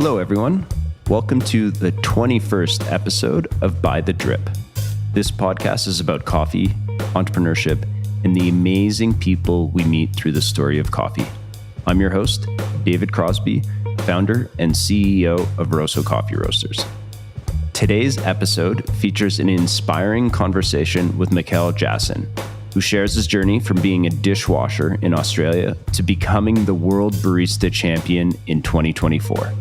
Hello, everyone. Welcome to the 21st episode of By the Drip. This podcast is about coffee, entrepreneurship, and the amazing people we meet through the story of coffee. I'm your host, David Crosby, founder and CEO of ROSSO COFFEE ROASTERS. Today's episode features an inspiring conversation with Mikael Jasin, who shares his journey from being a dishwasher in Australia to becoming the World Barista Champion in 2024.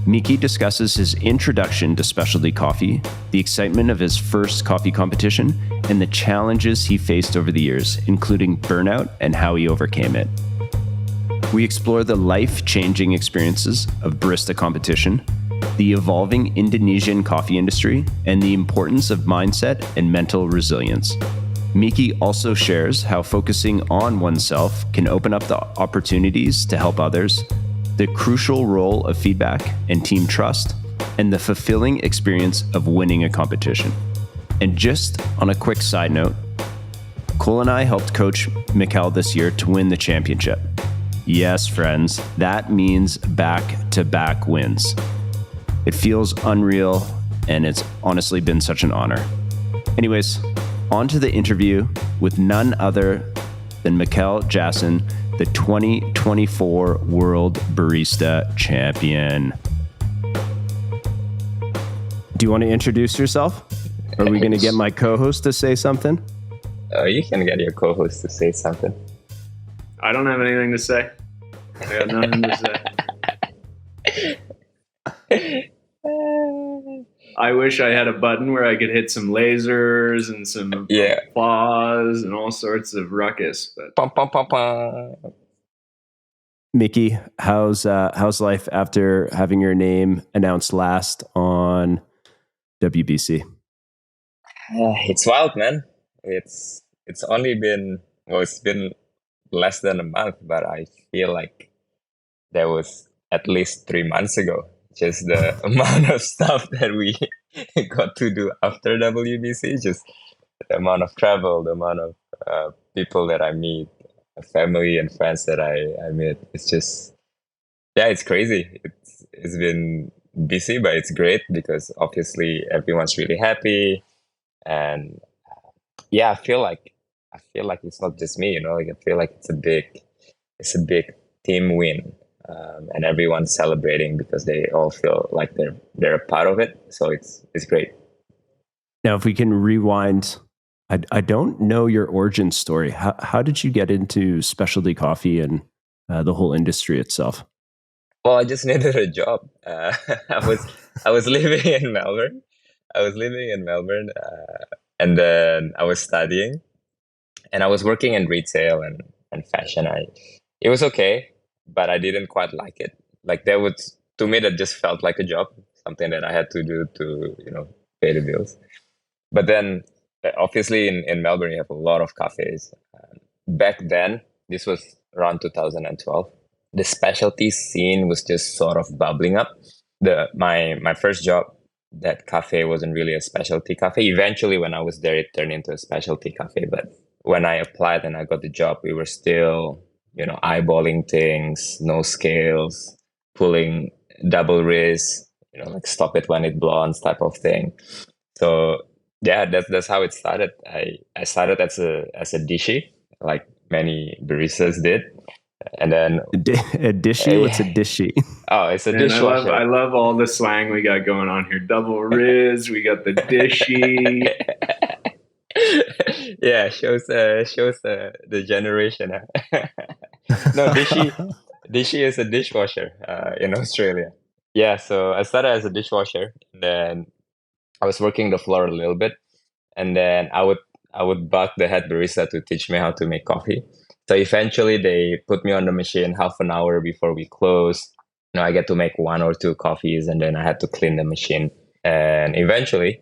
Miki discusses his introduction to specialty coffee, the excitement of his first coffee competition, and the challenges he faced over the years, including burnout and how he overcame it. We explore the life-changing experiences of barista competition, the evolving Indonesian coffee industry, and the importance of mindset and mental resilience. Miki also shares how focusing on oneself can open up the opportunities to help others, the crucial role of feedback and team trust, and the fulfilling experience of winning a competition. And just on a quick side note, Cole and I helped coach Mikael this year to win the championship. Yes, friends, that means back-to-back wins. It feels unreal, and it's honestly been such an honor. Anyways, on to the interview with none other than Mikael Jasin, the 2024 World Barista Champion. Do you want to introduce yourself? Are we going to get my co-host to say something? You can get your co-host to say something. I don't have anything to say. I got nothing to say. I wish I had a button where I could hit some lasers and some applause and all sorts of ruckus. But Miki, how's life after having your name announced last on WBC? It's wild, man. It's only been it's been less than a month, but I feel like that was at least 3 months ago. Just the amount of stuff that we got to do after WBC, just the amount of travel, the amount of people that I meet, family and friends that I meet. It's just, it's crazy. It's been busy, but it's great because obviously everyone's really happy. And I feel like it's not just me, Like I feel like it's a big team win. And everyone's celebrating because they all feel like they're a part of it. So it's great. Now, if we can rewind, I don't know your origin story. How did you get into specialty coffee and the whole industry itself? Well, I just needed a job. I was living in Melbourne. And then I was studying, and I was working in retail and fashion. It was okay, but I didn't quite like it. Like to me, that just felt like a job, something that I had to do to, pay the bills. But then obviously in Melbourne, you have a lot of cafes. Back then, this was around 2012, the specialty scene was just sort of bubbling up. My first job, that cafe wasn't really a specialty cafe. Eventually, when I was there, it turned into a specialty cafe. But when I applied and I got the job, we were still eyeballing things, no scales, pulling double wrist, like stop it when it blondes type of thing. So that's how it started. I started as a dishy, like many baristas did. And then a dishy? What's a dishy? Oh, it's a dishwasher. I love all the slang we got going on here. Double riz, we got the dishy. Yeah, shows the generation. No, dishy is a dishwasher in Australia. Yeah, so I started as a dishwasher, and then I was working the floor a little bit, and then I would bug the head barista to teach me how to make coffee. So eventually they put me on the machine half an hour before we close. I get to make 1 or 2 coffees, and then I had to clean the machine. And eventually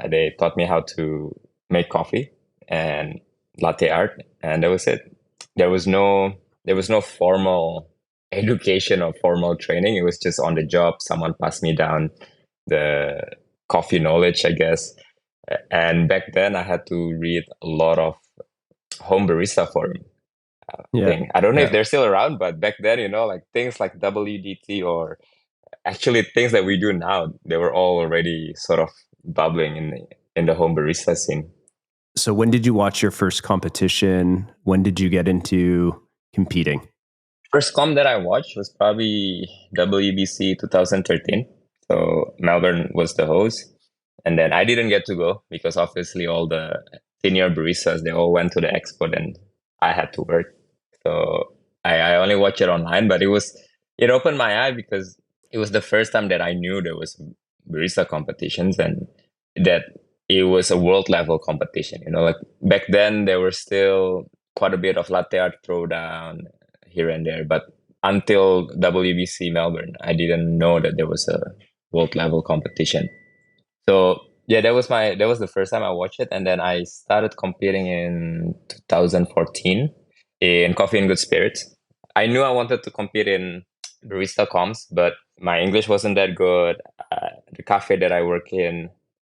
they taught me how to make coffee and latte art, and that was it. There was no formal education or formal training. It was just on the job. Someone passed me down the coffee knowledge, I guess. And back then I had to read a lot of home barista forum thing. I don't know if they're still around, but back then, like things like WDT or actually things that we do now, they were all already sort of bubbling in the home barista scene. So when did you watch your first competition? When did you get into competing? First comp that I watched was probably WBC 2013. So Melbourne was the host. And then I didn't get to go because obviously all the senior baristas, they all went to the expo and I had to work. So I only watched it online, but it opened my eye because it was the first time that I knew there was barista competitions and that it was a world level competition. Like back then there were still quite a bit of latte art throwdown here and there, but until WBC Melbourne, I didn't know that there was a world level competition. So yeah, that was the first time I watched it, and then I started competing in 2014 in Coffee and Good Spirits. I knew I wanted to compete in barista comps, but my English wasn't that good. The cafe that I work in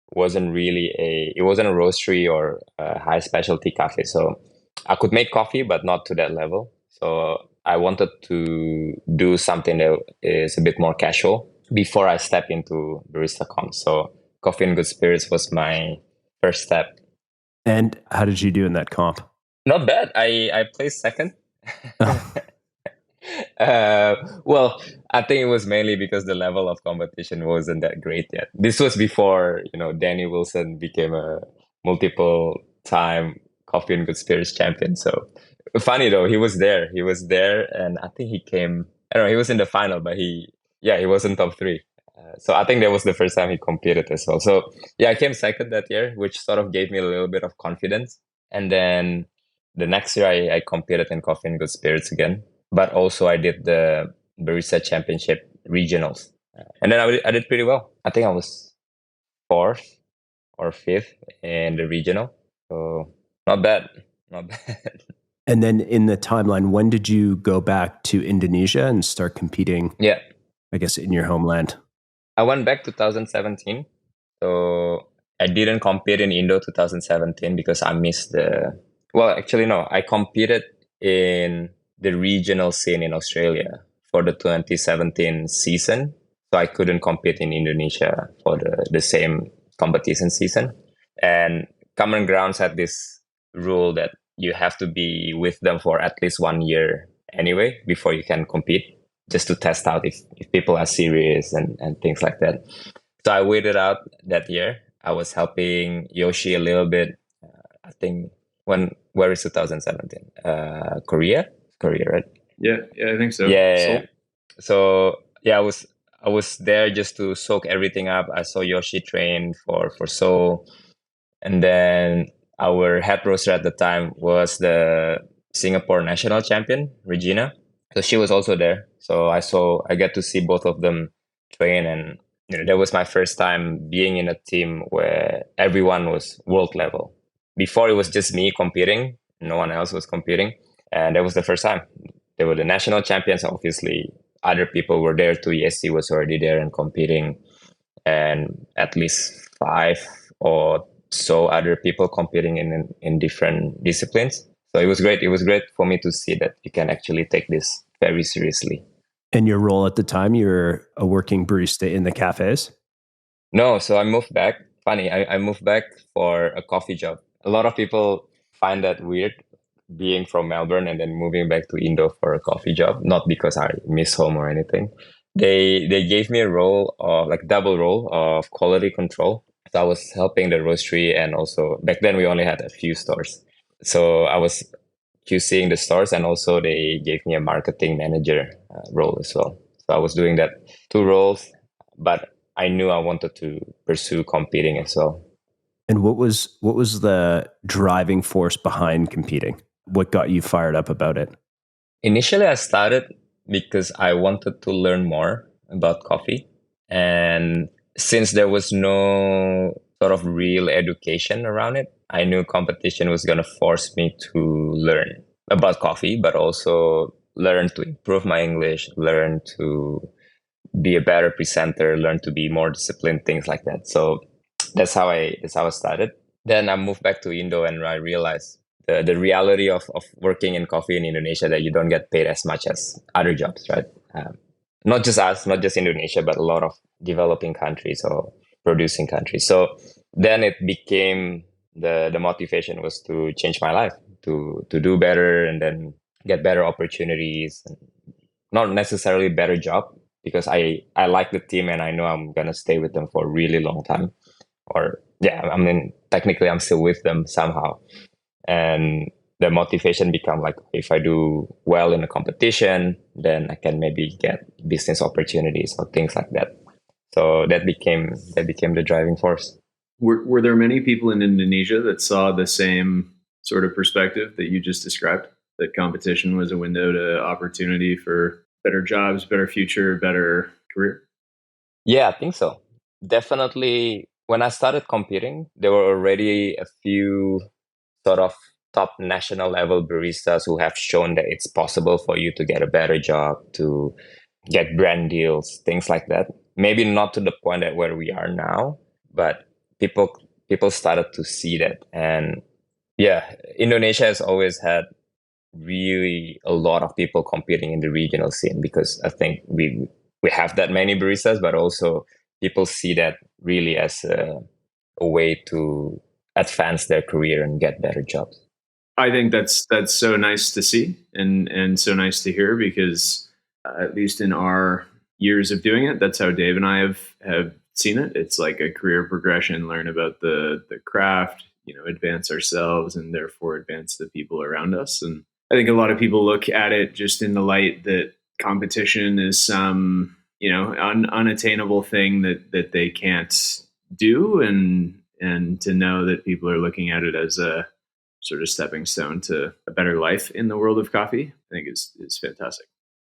it wasn't a roastery or a high specialty cafe, so I could make coffee, but not to that level. So I wanted to do something that is a bit more casual before I step into barista comps. So Coffee and Good Spirits was my first step. And how did you do in that comp? Not bad. I placed second. Oh. Well, I think it was mainly because the level of competition wasn't that great yet. This was before, Danny Wilson became a multiple time Coffee and Good Spirits champion. So funny though, he was there. He was there and I think he came, I don't know, he was in the final, but he wasn't top three. So I think that was the first time he competed as well. So yeah, I came second that year, which sort of gave me a little bit of confidence. And then the next year I competed in Coffee and Good Spirits again. But also I did the Barista Championship regionals. And then I did pretty well. I think I was fourth or fifth in the regional. So not bad. Not bad. And then in the timeline, when did you go back to Indonesia and start competing? Yeah. I guess in your homeland. I went back 2017. So I didn't compete in Indo 2017 because I missed actually no, I competed in the regional scene in Australia for the 2017 season. So I couldn't compete in Indonesia for the same competition season. And Common Grounds had this rule that you have to be with them for at least 1 year anyway before you can compete, just to test out if people are serious and things like that. So I waited out that year. I was helping Yoshi a little bit. I think where is 2017? Korea, right? Yeah, I think so. Yeah. So yeah, I was there just to soak everything up. I saw Yoshi train for Seoul, and then our head roaster at the time was the Singapore national champion, Regina. So she was also there. So I get to see both of them train, and that was my first time being in a team where everyone was world level. Before it was just me competing, no one else was competing, and that was the first time. They were the national champions. Obviously, other people were there too. ESC was already there and competing, and at least 5 or so other people competing in different disciplines. So it was great. It was great for me to see that you can actually take this very seriously. And your role at the time, you're a working barista in the cafes? No, so I moved back. Funny, I moved back for a coffee job. A lot of people find that weird, being from Melbourne and then moving back to Indo for a coffee job. Not because I miss home or anything. They gave me a role of double role of quality control. So I was helping the roastery, and also back then we only had a few stores. So I was QCing the stores, and also they gave me a marketing manager role as well. So I was doing that 2 roles, but I knew I wanted to pursue competing as well. And what was the driving force behind competing? What got you fired up about it? Initially, I started because I wanted to learn more about coffee. And since there was no sort of real education around it, I knew competition was going to force me to learn about coffee, but also learn to improve my English, learn to be a better presenter, learn to be more disciplined, things like that. So that's how I started. Then I moved back to Indo, and I realized the reality of working in coffee in Indonesia, that you don't get paid as much as other jobs, right? not just us, not just Indonesia, but a lot of developing countries or producing countries. So then it became the motivation was to change my life, to do better and then get better opportunities, and not necessarily better job, because I like the team and I know I'm gonna stay with them for a really long time. Or yeah, I mean technically I'm still with them somehow. And the motivation become like, if I do well in a competition, then I can maybe get business opportunities or things like that. So that became the driving force. Were there many people in Indonesia that saw the same sort of perspective that you just described? That competition was a window to opportunity for better jobs, better future, better career? Yeah, I think so. Definitely when I started competing, there were already a few sort of top national level baristas who have shown that it's possible for you to get a better job, to get brand deals, things like that. Maybe not to the point at where we are now, but people people started to see that. And yeah, Indonesia has always had really a lot of people competing in the regional scene, because I think we have that many baristas, but also people see that really as a way to advance their career and get better jobs. I think that's so nice to see and so nice to hear, because at least in our years of doing it, that's how Dave and I have seen it. It's like a career progression, learn about the craft, advance ourselves and therefore advance the people around us. And I think a lot of people look at it just in the light that competition is some, unattainable thing that they can't do, and to know that people are looking at it as a sort of stepping stone to a better life in the world of coffee, I think is fantastic.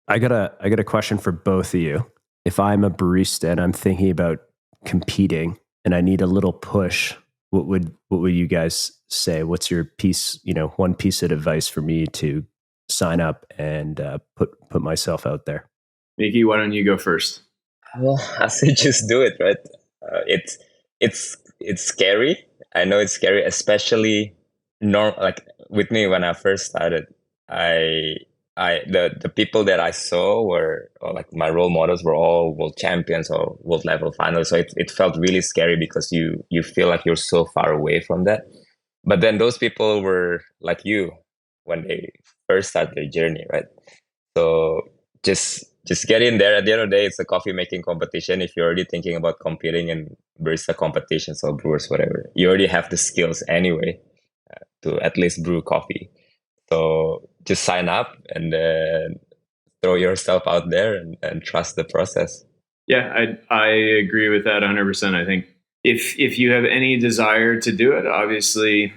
I got a question for both of you. If I'm a barista and I'm thinking about competing and I need a little push, what would you guys say? What's your piece, one piece of advice for me to sign up and put myself out there? Miki, why don't you go first? Well, I say just do it, right? It's scary. I know it's scary, especially like with me when I first started. I the people that I saw were, or like my role models were all world champions or world level finals. So it felt really scary, because you feel like you're so far away from that. But then those people were like you when they first start their journey, right? So just get in there. At the end of the day, it's a coffee making competition. If you're already thinking about competing in barista competitions or brewers, whatever, you already have the skills anyway to at least brew coffee. So just sign up and then throw yourself out there and trust the process. Yeah, I agree with that 100%. I think if you have any desire to do it, obviously,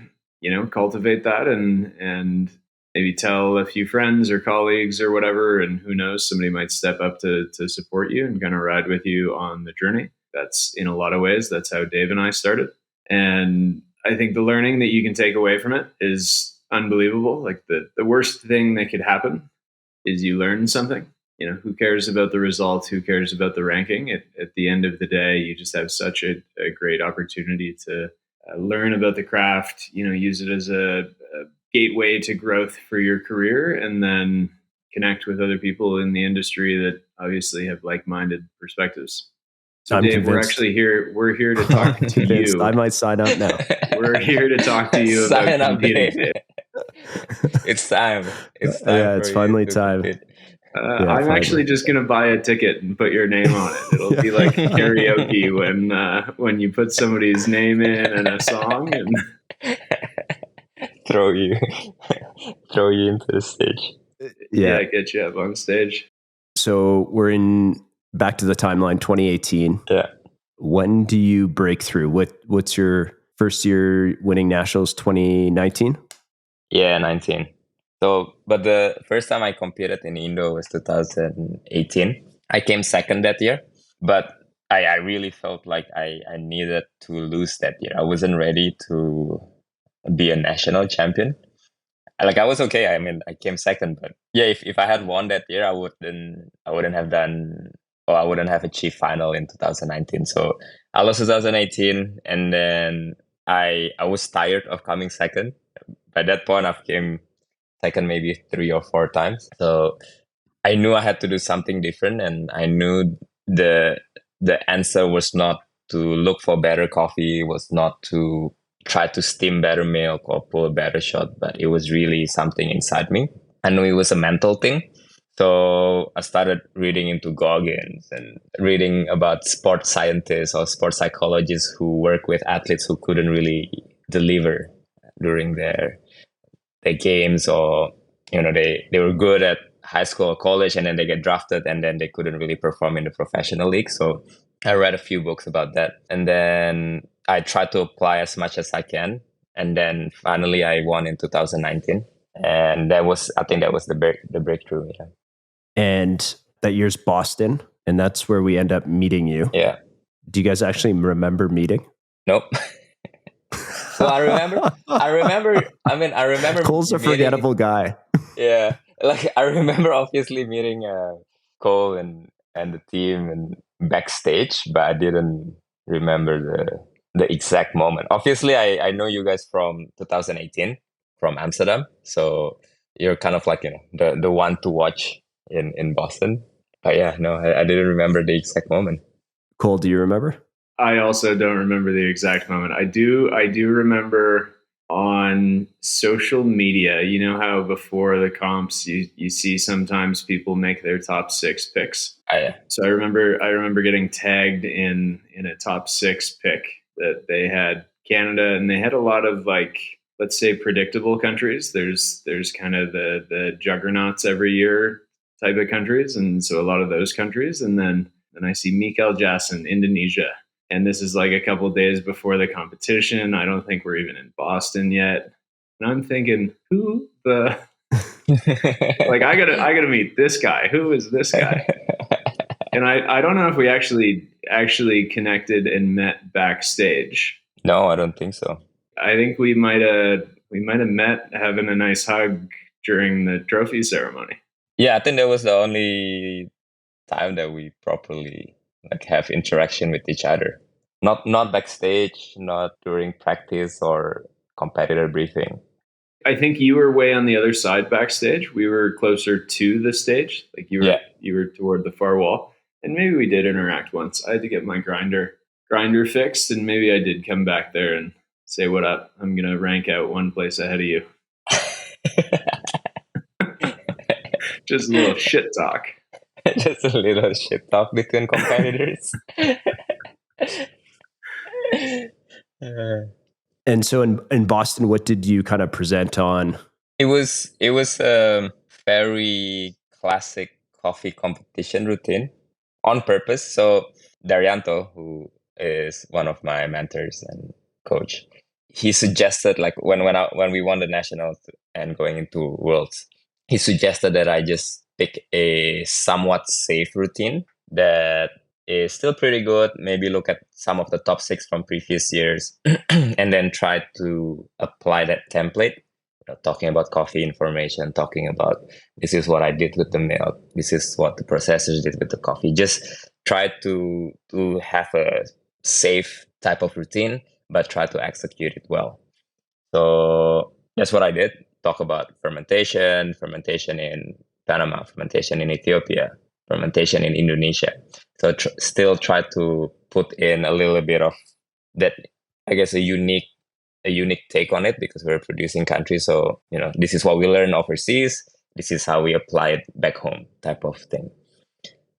cultivate that and maybe tell a few friends or colleagues or whatever, and who knows, somebody might step up to support you and kind of ride with you on the journey. That's, in a lot of ways, that's how Dave and I started. And I think the learning that you can take away from it is unbelievable. Like the worst thing that could happen is you learn something. Who cares about the results? Who cares about the ranking? At the end of the day, you just have such a great opportunity to learn about the craft, use it as a gateway to growth for your career, and then connect with other people in the industry that obviously have like-minded perspectives. So I'm Dave, convinced. we're here to talk to you. I might sign up now. We're here to talk to you about competing, Dave. It's time. It's time. Yeah, it's finally time. I'm finally. actually just going to buy a ticket and put your name on it. It'll be like karaoke when you put somebody's name in and a song and throw you into the stage. Yeah, get you up on stage. So we're back to the timeline, 2018. Yeah. When do you break through? What's your first year winning nationals? 2019. Yeah, 19. So, but the first time I competed in Indo was 2018. I came second that year, but I really felt like I needed to lose that year. I wasn't ready to be a national champion. Like I was okay. I mean, I came second, but yeah, if I had won that year, I wouldn't have done, or I wouldn't have achieved final in 2019. So I lost 2018, and then I was tired of coming second. By that point, I've came second maybe 3 or 4 times. So I knew I had to do something different, and I knew the answer was not to look for better coffee, was not to try to steam better milk or pull a better shot, but it was really something inside me. I knew it was a mental thing. So I started reading into Goggins and reading about sports scientists or sports psychologists who work with athletes who couldn't really deliver during their games, or they were good at high school or college, and then they get drafted, and then they couldn't really perform in the professional league. So I read a few books about that, and then I tried to apply as much as I can, and then finally I won in 2019, and I think that was the breakthrough. Yeah. And that year's Boston, and that's where we end up meeting you. Yeah. Do you guys actually remember meeting? Nope. So I remember. Cole's a forgettable guy. Yeah, like I remember obviously meeting Cole and the team and backstage, but I didn't remember the exact moment. Obviously, I know you guys from 2018 from Amsterdam, so you're kind of like the one to watch in Boston. But yeah, no, I didn't remember the exact moment. Cole, do you remember? I also don't remember the exact moment. I do remember on social media, you know how before the comps you see sometimes people make their top 6 picks. Oh, yeah. So I remember getting tagged in a top 6 pick that they had Canada, and they had a lot of, like, let's say, predictable countries. There's kind of the juggernauts every year type of countries, and so a lot of those countries, and then I see Mikael Jasin, Indonesia. And this is like a couple of days before the competition. I don't think we're even in Boston yet. And I'm thinking, who the like I gotta meet this guy. Who is this guy? And I don't know if we actually connected and met backstage. No, I don't think so. I think we might have met having a nice hug during the trophy ceremony. Yeah, I think that was the only time that we properly have interaction with each other. Not backstage, not during practice or competitor briefing. I think you were way on the other side backstage. We were closer to the stage. Like you were toward the far wall. And maybe we did interact once. I had to get my grinder fixed, and maybe I did come back there and say, "What up? I'm gonna rank out one place ahead of you." Just a little shit talk. Just a little shit talk between competitors. And so in Boston, what did you kind of present on? It was a very classic coffee competition routine on purpose. So Daryanto, who is one of my mentors and coach, he suggested, like when we won the nationals and going into worlds, he suggested that I just pick a somewhat safe routine that is still pretty good. Maybe look at some of the top 6 from previous years and then try to apply that template. Talking about coffee information, talking about this is what I did with the milk, this is what the processors did with the coffee. Just try to have a safe type of routine, but try to execute it well. So that's what I did. Talk about fermentation in Panama, fermentation in Ethiopia, fermentation in Indonesia. So still try to put in a little bit of that, I guess, a unique take on it, because we're a producing country. So, this is what we learn overseas. This is how we apply it back home, type of thing.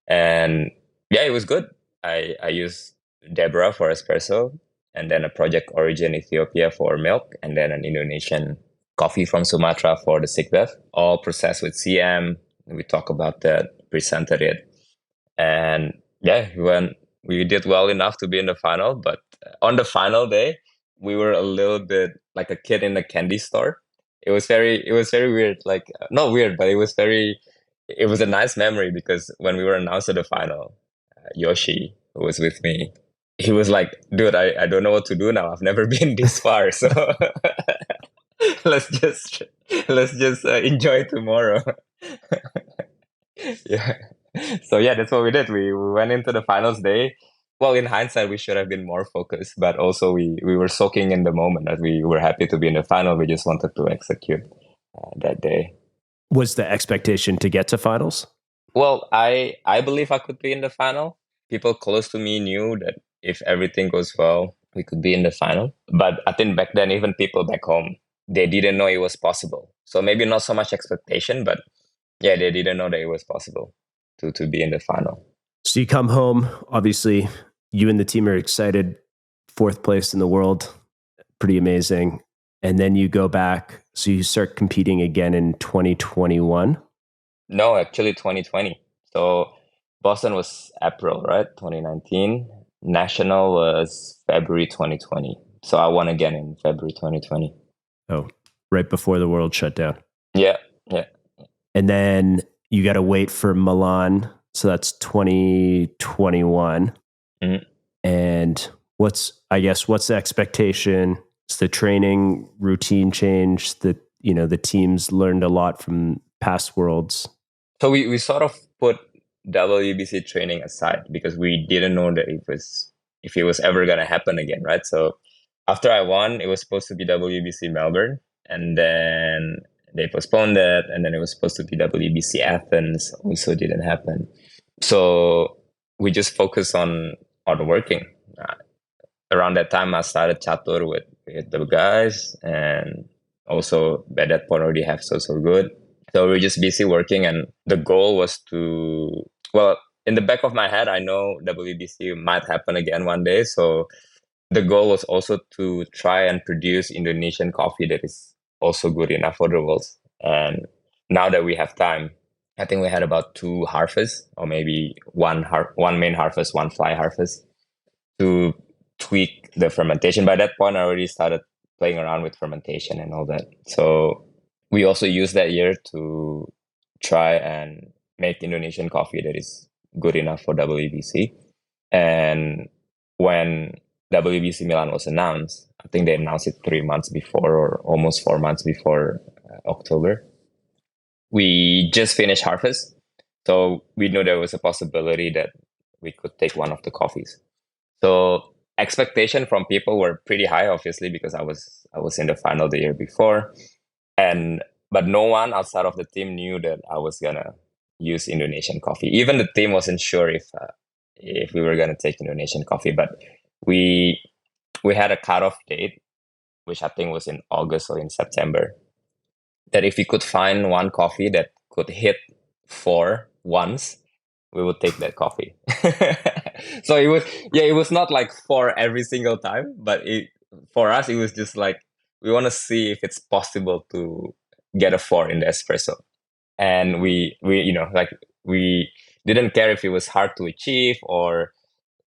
And yeah, it was good. I used Deborah for espresso, and then a Project Origin Ethiopia for milk, and then an Indonesian coffee from Sumatra for the Sikbev, all processed with CM. We talk about that, presented it. And yeah, we did well enough to be in the final. But on the final day, we were a little bit like a kid in a candy store. It was very weird. Like, not weird, but it was a nice memory, because when we were announced to the final, Yoshi, who was with me, he was like, "Dude, I don't know what to do now. I've never been this far. So let's just enjoy tomorrow." Yeah. So yeah, that's what we did. We went into the finals day. Well, in hindsight, we should have been more focused, but also we were soaking in the moment, that we were happy to be in the final. We just wanted to execute that day. Was the expectation to get to finals? Well, I believe I could be in the final. People close to me knew that if everything goes well, we could be in the final. But I think back then, even people back home, they didn't know it was possible. So maybe not so much expectation, but yeah, they didn't know that it was possible to be in the final. So you come home, obviously, you and the team are excited, fourth place in the world, pretty amazing. And then you go back, so you start competing again in 2021. No, actually 2020. So Boston was April, right? 2019. National was February 2020. So I won again in February 2020. Oh, right before the world shut down. Yeah, yeah. And then you got to wait for Milan. So that's 2021. Mhm. And what's the expectation? Is the training routine change? That, the teams learned a lot from past worlds. So we sort of put WBC training aside because we didn't know that if it was ever gonna happen again, right? So after I won, it was supposed to be WBC Melbourne, and then they postponed it, and then it was supposed to be WBC Athens, also didn't happen. So we just focused on working. Around that time, I started Chatur with the guys, and also by that point already have so good. So we are just busy working, and the goal was well, in the back of my head, I know WBC might happen again one day. So the goal was also to try and produce Indonesian coffee that is also good enough for the world. And now that we have time, I think we had about 2 harvests, or maybe one main harvest, one fly harvest, to tweak the fermentation. By that point, I already started playing around with fermentation and all that. So we also used that year to try and make Indonesian coffee that is good enough for WBC. And when WBC Milan was announced, I think they announced it 3 months before, or almost 4 months before October. We just finished harvest, so we knew there was a possibility that we could take one of the coffees. So expectation from people were pretty high, obviously, because I was in the final the year before, but no one outside of the team knew that I was gonna use Indonesian coffee. Even the team wasn't sure if we were gonna take Indonesian coffee. But we had a cutoff date, which I think was in August or in September, that if we could find one coffee that could hit 4 once, we would take that coffee. So it was not like 4 every single time, but for us it was just like we want to see if it's possible to get a 4 in the espresso. And we we didn't care if it was hard to achieve or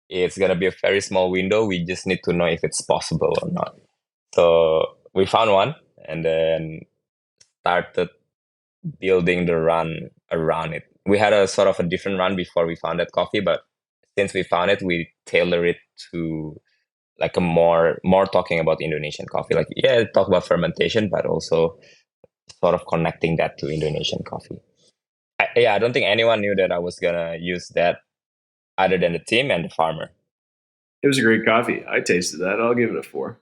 it's gonna be a very small window. We just need to know if it's possible or not. So we found one, and then started building the run around it. We had a sort of a different run before we found that coffee, but since we found it, we tailor it to like a more talking about Indonesian coffee. Like, yeah, talk about fermentation, but also sort of connecting that to Indonesian coffee. I don't think anyone knew that I was gonna use that other than the team and the farmer. It was a great coffee. I tasted that. I'll give it a 4.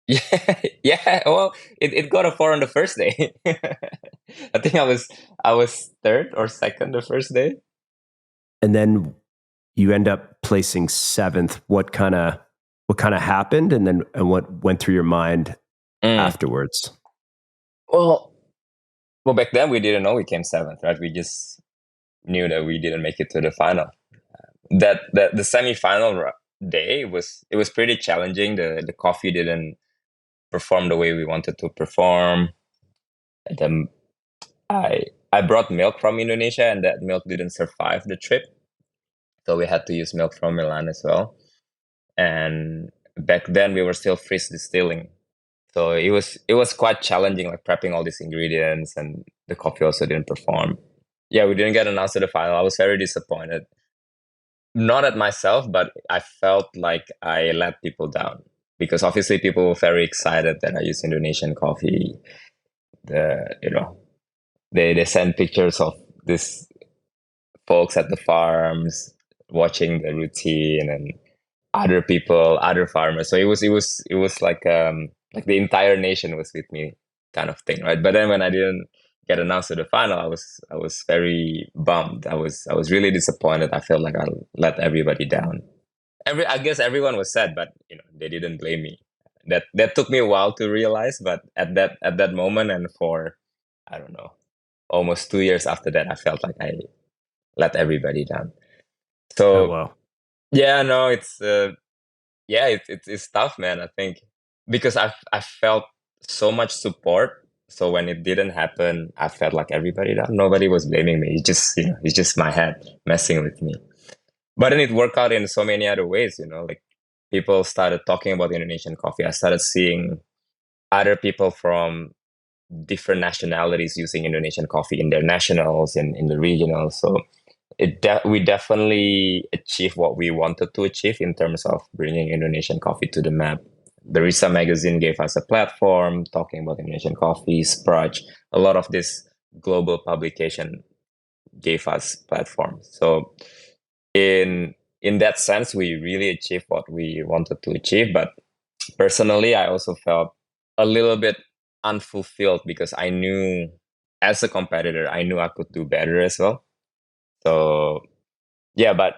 Yeah, yeah. Well, it got a 4 on the first day. I think I was third or second the first day. And then you end up placing 7th. What kind of happened, and what went through your mind afterwards? Well, back then we didn't know we came 7th, right? We just knew that we didn't make it to the final. That the semi-final day it was pretty challenging. The coffee didn't perform the way we wanted to perform. And then I brought milk from Indonesia, and that milk didn't survive the trip, so we had to use milk from Milan as well. And back then we were still freeze distilling, so it was quite challenging, like prepping all these ingredients, and the coffee also didn't perform. Yeah, we didn't get announced to the final. I was very disappointed, not at myself, but I felt like I let people down, because obviously people were very excited that I use Indonesian coffee. They send pictures of these folks at the farms watching the routine, and other people, other farmers. So it was like the entire nation was with me, kind of thing, right? But then when I didn't get announced to the final, I was very bummed. I was really disappointed. I felt like I let everybody down. I guess everyone was sad, but they didn't blame me. That took me a while to realize, but at that moment, and for I don't know, almost 2 years after that, I felt like I let everybody down. Oh, So wow. yeah, no, it's tough, man. I think because I felt so much support. So when it didn't happen, I felt like everybody down. Nobody was blaming me. It's just my head messing with me. But then it worked out in so many other ways. Like people started talking about Indonesian coffee. I started seeing other people from different nationalities using Indonesian coffee in their nationals and in the regionals. So we definitely achieved what we wanted to achieve in terms of bringing Indonesian coffee to the map. Barista magazine gave us a platform talking about Indonesian coffee. Sprudge, a lot of this global publication gave us platform. So in that sense, we really achieved what we wanted to achieve. But personally, I also felt a little bit unfulfilled because I knew as a competitor, I knew I could do better as well. So yeah, but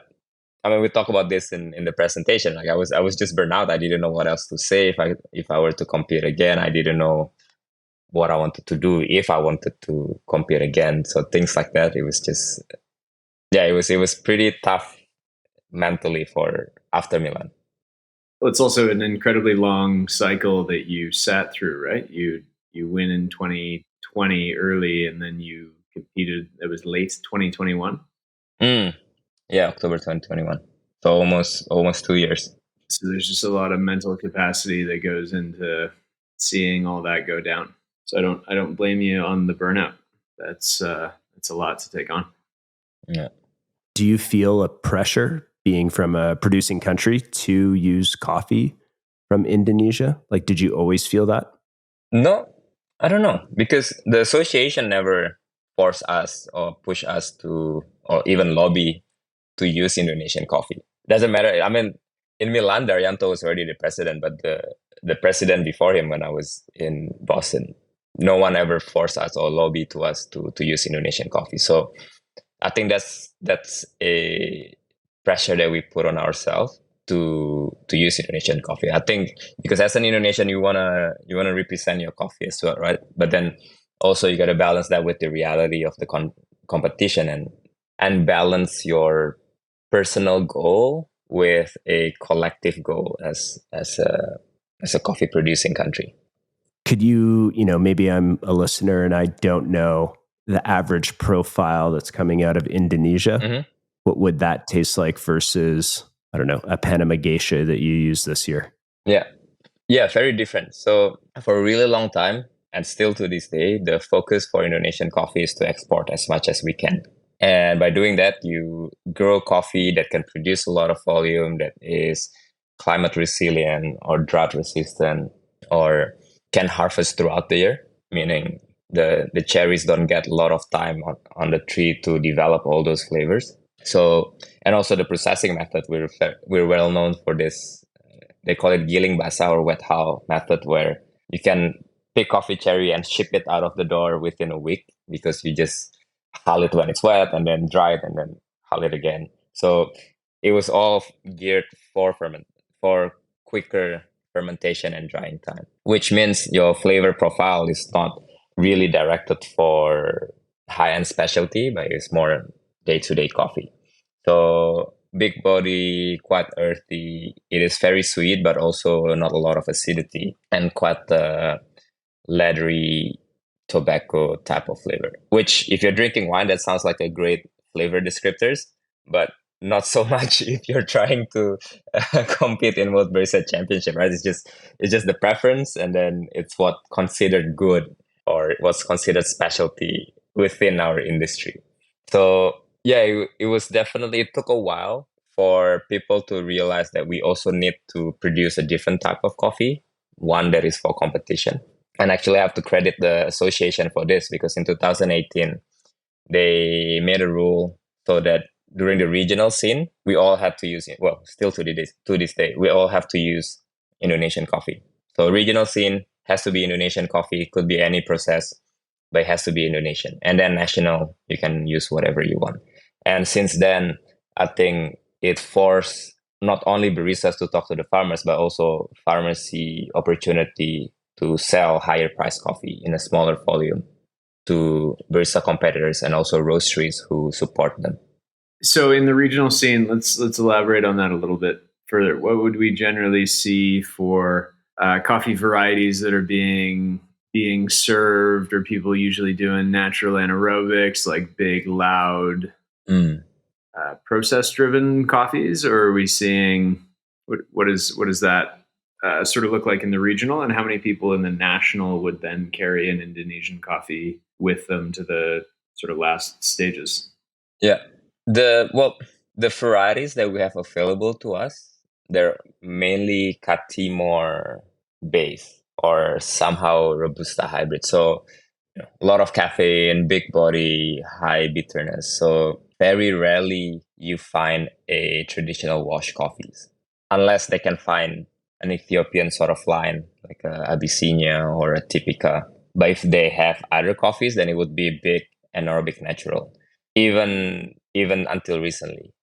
I mean, we talk about this in the presentation. Like I was just burnt out. I didn't know what else to say. If I were to compete again, I didn't know what I wanted to do if I wanted to compete again. So things like that. It was just yeah, it was pretty tough mentally for after Milan. Well, it's also an incredibly long cycle that you sat through, right? You win in 2020 early, and then you competed. It was late 2021. Yeah, October 2021. So almost 2 years. So there's just a lot of mental capacity that goes into seeing all that go down. So I don't blame you on the burnout. That's a lot to take on. Yeah. Do you feel a pressure being from a producing country to use coffee from Indonesia? Like, did you always feel that? No, I don't know because the association never forced us or push us to or even lobby to use Indonesian coffee. Doesn't matter. I mean, in Milan, Daryanto was already the president, but the president before him, when I was in Boston, no one ever forced us or lobby to us to use Indonesian coffee. So I think that's a pressure that we put on ourselves to use Indonesian coffee. I think because as an Indonesian, you wanna represent your coffee as well, right? But then also you gotta balance that with the reality of the competition and balance your personal goal with a collective goal as a coffee producing country. Could you, maybe I'm a listener and I don't know the average profile that's coming out of Indonesia. Mhm. What would that taste like versus, I don't know, a Panama geisha that you used this year? Yeah. Yeah, very different. So for a really long time, and still to this day, the focus for Indonesian coffee is to export as much as we can. And by doing that, you grow coffee that can produce a lot of volume, that is climate resilient or drought resistant, or can harvest throughout the year, meaning the cherries don't get a lot of time on the tree to develop all those flavors. So, and also the processing method, we're well known for this. They call it giling basah or wet hull method, where you can pick coffee cherry and ship it out of the door within a week because you just hull it when it's wet and then dry it and then hull it again. So it was all geared for quicker fermentation and drying time, which means your flavor profile is not really directed for high-end specialty, but it's more day-to-day coffee. So big body, quite earthy. It is very sweet, but also not a lot of acidity and quite leathery tobacco type of flavor. Which, if you're drinking wine, that sounds like a great flavor descriptors, but not so much if you're trying to compete in World Barista Championship, right? It's just the preference, and then it's what considered good or what's considered specialty within our industry. So yeah, it was definitely, it took a while for people to realize that we also need to produce a different type of coffee, one that is for competition. And actually, I have to credit the association for this because in 2018, they made a rule so that during the regional scene, we all had to use it. Well, still to this day, we all have to use Indonesian coffee. So regional scene has to be Indonesian coffee, could be any process. but it has to be Indonesian. And then national, you can use whatever you want. And since then, I think it forced not only baristas to talk to the farmers, but also farmers see opportunity to sell higher priced coffee in a smaller volume to barista competitors and also roasteries who support them. So in the regional scene, let's elaborate on that a little bit further. What would we generally see for coffee varieties that are being served, or people usually doing natural anaerobics, like big, loud, process-driven coffees, or are we seeing what does that sort of look like in the regional, and how many people in the national would then carry an Indonesian coffee with them to the sort of last stages? Yeah. The varieties that we have available to us, they're mainly Katimor based or somehow Robusta hybrid. So a lot of caffeine, big body, high bitterness. So very rarely you find a traditional wash coffees, unless they can find an Ethiopian sort of line like a Abyssinia or a Typica. But if they have other coffees, then it would be big anaerobic natural. Even until recently,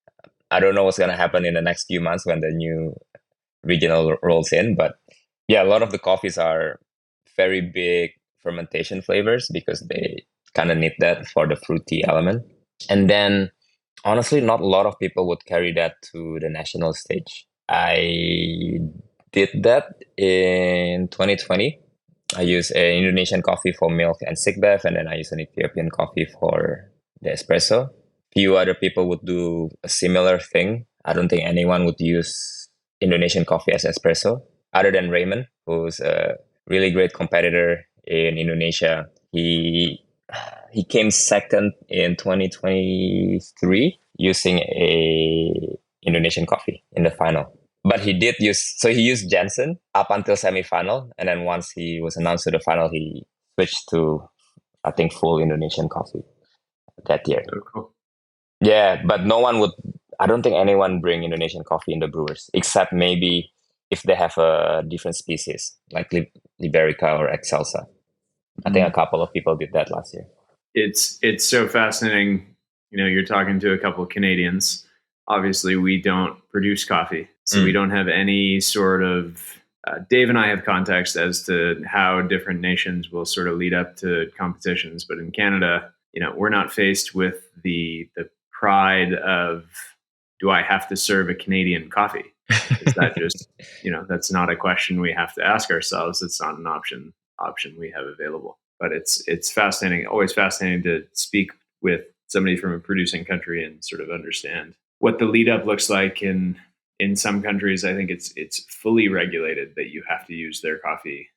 I don't know what's gonna happen in the next few months when the new regional rolls in. But yeah, a lot of the coffees are very big fermentation flavors because they kind of need that for the fruity element. And then honestly, not a lot of people would carry that to the national stage. I did that in 2020. I use an Indonesian coffee for milk and sick bev, and then I use an Ethiopian coffee for the espresso. Few other people would do a similar thing. I don't think anyone would use Indonesian coffee as espresso, other than Raymond, who's a really great competitor in Indonesia. He came second in 2023 using a Indonesian coffee in the final. But he used Jensen up until semifinal, and then once he was announced to the final, he switched to, I think, full Indonesian coffee that year. Oh, cool. Yeah, but I don't think anyone bring Indonesian coffee in the brewers, except maybe if they have a different species, like Liberica or Excelsa. I think a couple of people did that last year. It's so fascinating. You're talking to a couple of Canadians. Obviously, we don't produce coffee, so we don't have any sort of. Dave and I have context as to how different nations will sort of lead up to competitions, but in Canada, we're not faced with the pride of, do I have to serve a Canadian coffee? Is that just that's not a question we have to ask ourselves. It's not an option we have available. But it's fascinating, always fascinating to speak with somebody from a producing country and sort of understand what the lead up looks like. In some countries, I think it's fully regulated that you have to use their coffee,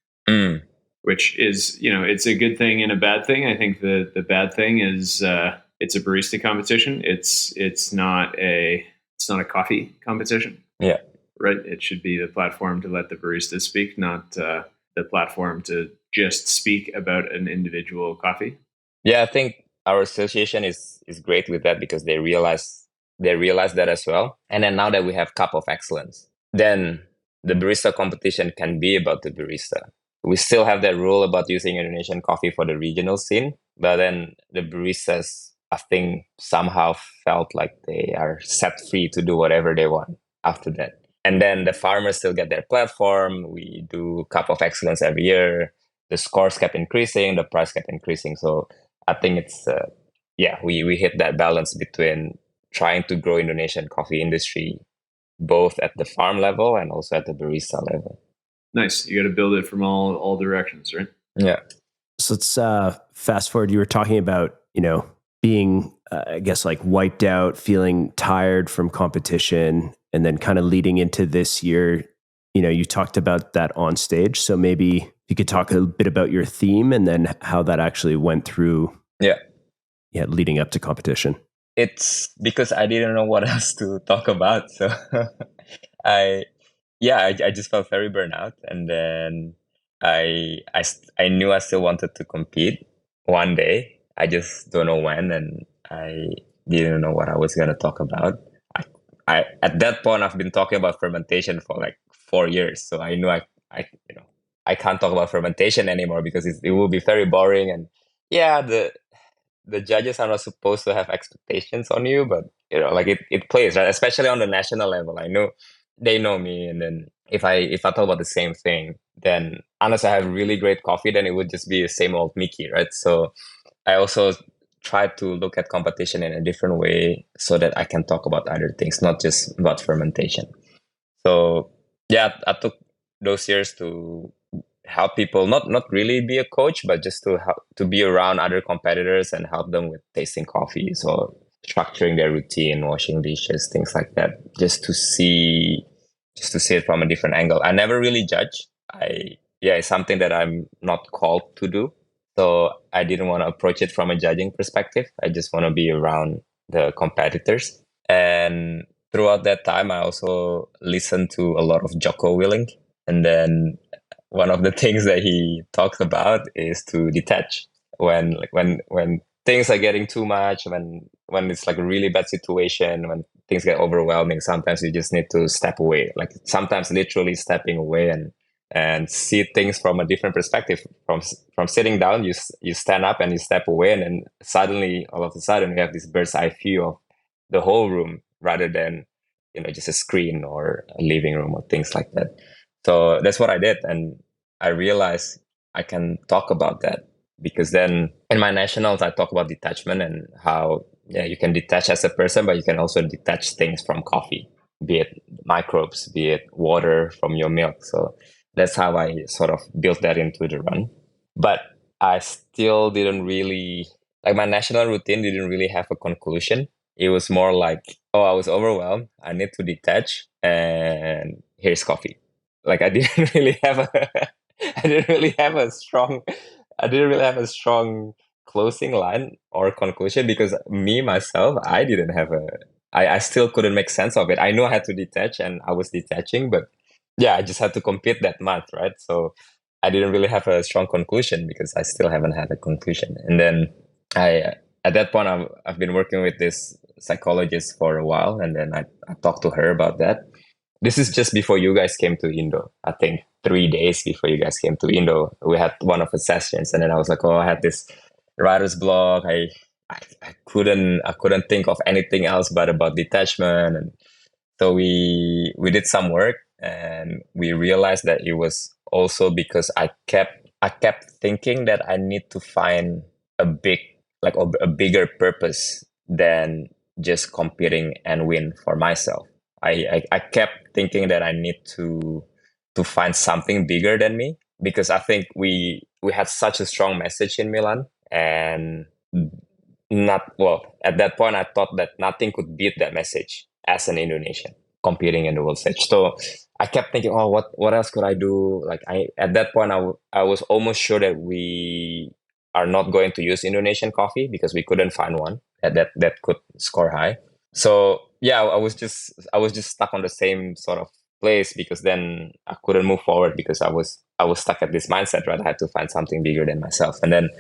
which is it's a good thing and a bad thing. I think the bad thing is it's a barista competition. It's not a coffee competition. Yeah, right. It should be the platform to let the baristas speak, not the platform to just speak about an individual coffee. Yeah, I think our association is great with that because they realize that as well. And then now that we have Cup of Excellence, then the barista competition can be about the barista. We still have that rule about using Indonesian coffee for the regional scene, but then the baristas, I think, somehow felt like they are set free to do whatever they want after that. And then the farmers still get their platform. We do Cup of Excellence every year. The scores kept increasing, the price kept increasing. So I think it's, we hit that balance between trying to grow Indonesian coffee industry, both at the farm level and also at the barista level. Nice. You got to build it from all directions, right? Yeah. So let's fast forward. You were talking about, being, I guess, like wiped out, feeling tired from competition, and then kind of leading into this year, you talked about that on stage. So maybe you could talk a bit about your theme and then how that actually went through. Yeah, leading up to competition. It's because I didn't know what else to talk about. So I just felt very burnout. And then I knew I still wanted to compete one day. I just don't know when, and I didn't know what I was going to talk about. I at that point, I've been talking about fermentation for like 4 years. So I knew I can't talk about fermentation anymore because it will be very boring and yeah, the judges are not supposed to have expectations on you, but like it plays, right? Especially on the national level. I know they know me, and then if I talk about the same thing, then unless I have really great coffee, then it would just be the same old Mickey, right? So I also try to look at competition in a different way so that I can talk about other things, not just about fermentation. So yeah, I took those years to help people, not really be a coach, but just to help to be around other competitors and help them with tasting coffees or structuring their routine, washing dishes, things like that, just to see it from a different angle. I never really judge. It's something that I'm not called to do. So I didn't want to approach it from a judging perspective. I just want to be around the competitors. And throughout that time, I also listened to a lot of Jocko Willing. And then one of the things that he talks about is to detach when things are getting too much, when it's like a really bad situation, when things get overwhelming. Sometimes you just need to step away, like sometimes literally stepping away and see things from a different perspective. From sitting down, you stand up and you step away, and then suddenly, all of a sudden, you have this bird's eye view of the whole room rather than just a screen or a living room or things like that. So that's what I did, and I realized I can talk about that because then in my nationals I talk about detachment and how you can detach as a person, but you can also detach things from coffee, be it microbes, be it water from your milk. So that's how I sort of built that into the run. But I still didn't really like my national routine didn't really have a conclusion. It was more like, oh, I was overwhelmed. I need to detach, and here's coffee. Like I didn't really have a, I didn't really have a strong, I didn't really have a strong closing line or conclusion because me myself, I didn't have a, I still couldn't make sense of it. I knew I had to detach, and I was detaching, but yeah, I just had to compete that month, right? So I didn't really have a strong conclusion because I still haven't had a conclusion. And then I, at that point, I've been working with this psychologist for a while, and then I talked to her about that. This is just before you guys came to Indo. I think 3 days before you guys came to Indo, we had one of the sessions, and then I was like, oh, I had this writer's block. I couldn't think of anything else but about detachment, and so we did some work, and we realized that it was also because I kept thinking that I need to find a big like a bigger purpose than just competing and win for myself. I kept thinking that I need to find something bigger than me because I think we had such a strong message in Milan, and not well at that point I thought that nothing could beat that message as an Indonesian competing in the world stage. So I kept thinking, oh, what else could I do? Like I at that point I was almost sure that we are not going to use Indonesian coffee because we couldn't find one that could score high. So yeah, I was just stuck on the same sort of place because then I couldn't move forward because I was stuck at this mindset, right? I had to find something bigger than myself. And then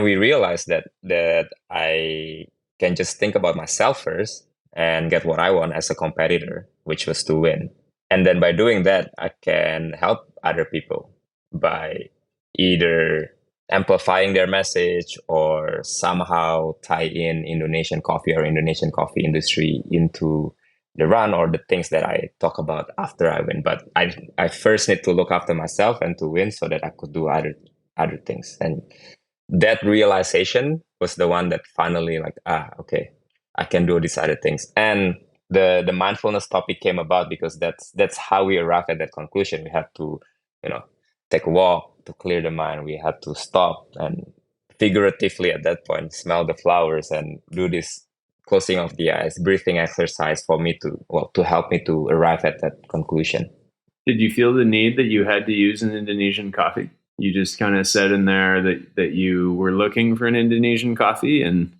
we realized that I can just think about myself first and get what I want as a competitor, which was to win. And then by doing that, I can help other people by either amplifying their message or somehow tie in Indonesian coffee or Indonesian coffee industry into the run or the things that I talk about after I win. But I first need to look after myself and to win so that I could do other things. And that realization was the one that finally like, okay, I can do these other things. And the mindfulness topic came about because that's how we arrived at that conclusion. We had to you know take a walk to clear the mind. We had to stop and figuratively at that point smell the flowers and do this closing of the eyes breathing exercise for me to help me to arrive at that conclusion. Did you feel the need that you had to use an Indonesian coffee? You just kind of said in there that you were looking for an Indonesian coffee, and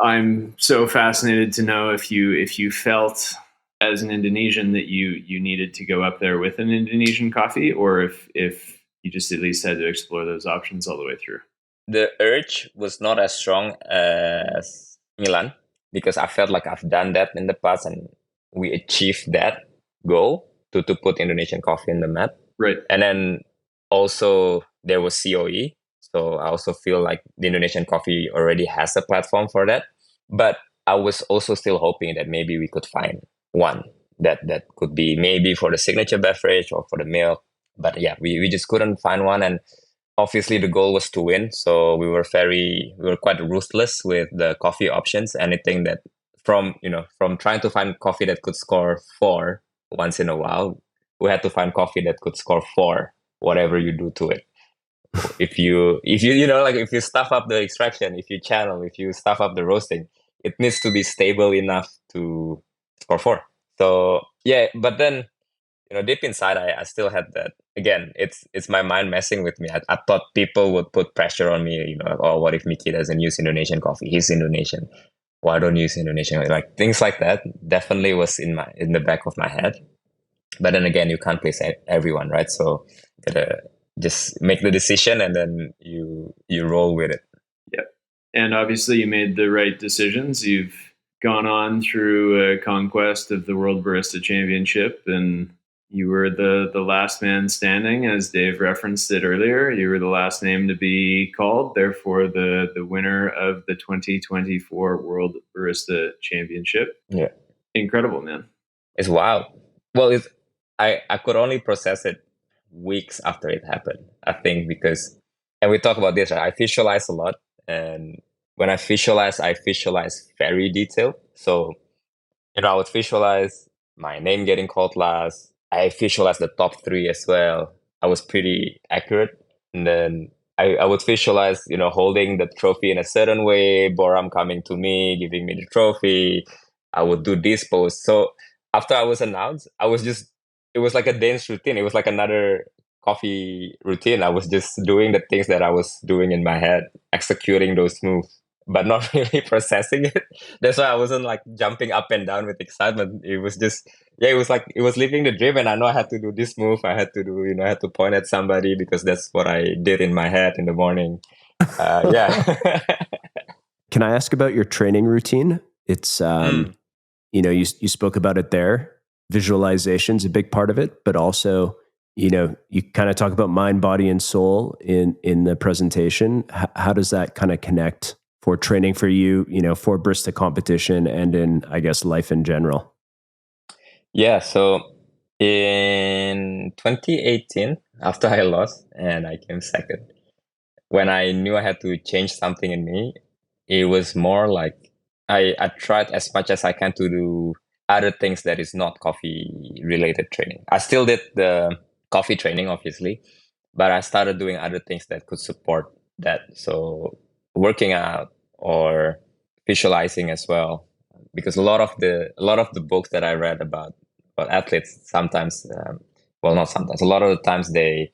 I'm so fascinated to know if you felt as an Indonesian that you needed to go up there with an Indonesian coffee, or if you just at least had to explore those options all the way through. The urge was not as strong as Milan because I felt like I've done that in the past and we achieved that goal to put Indonesian coffee in the map. Right. And then also there was COE, So I also feel like the Indonesian coffee already has a platform for that. But I was also still hoping that maybe we could find one that could be maybe for the signature beverage or for the milk. But yeah, we just couldn't find one. And obviously the goal was to win. So we were quite ruthless with the coffee options. Anything that from trying to find coffee that could score 4 once in a while, we had to find coffee that could score 4, whatever you do to it. If you like, if you stuff up the extraction, if you channel, if you stuff up the roasting, it needs to be stable enough to score 4. So yeah, but then deep inside, I still had that. Again, it's my mind messing with me. I thought people would put pressure on me. Like, oh, what if Mickey doesn't use Indonesian coffee? He's Indonesian. Why don't you use Indonesian? Like things like that definitely was in the back of my head. But then again, you can't please everyone, right? So gotta just make the decision and then you roll with it. Yep. And obviously, you made the right decisions. You've gone on through a conquest of the World Barista Championship, and you were the last man standing, as Dave referenced it earlier. You were the last name to be called, therefore the winner of the 2024 World Barista Championship. Yeah. Incredible, man. It's wild. Well, I could only process it weeks after it happened, I think, because, and we talk about this, right? I visualize a lot. And when I visualize very detailed. So, I would visualize my name getting called last. I visualize the top 3 as well. I was pretty accurate. And then I would visualize, holding the trophy in a certain way, Boram coming to me, giving me the trophy. I would do this pose. So after I was announced, it was like a dance routine. It was like another coffee routine. I was just doing the things that I was doing in my head, executing those moves, but not really processing it. That's why I wasn't like jumping up and down with excitement. It was just, yeah, it was like, it was living the dream. And I know I had to do this move. I had to do, I had to point at somebody because that's what I did in my head in the morning. Yeah. Can I ask about your training routine? It's, you spoke about it there. Visualization's a big part of it, but also, you kind of talk about mind, body, and soul in the presentation. How does that kind of connect for training for you, for barista competition and in, I guess, life in general? Yeah. So in 2018, after I lost and I came second, when I knew I had to change something in me, it was more like I tried as much as I can to do other things that is not coffee related training. I still did the coffee training, obviously, but I started doing other things that could support that. So working out or visualizing as well, because a lot of the books that I read about athletes sometimes, well, not sometimes, a lot of the times they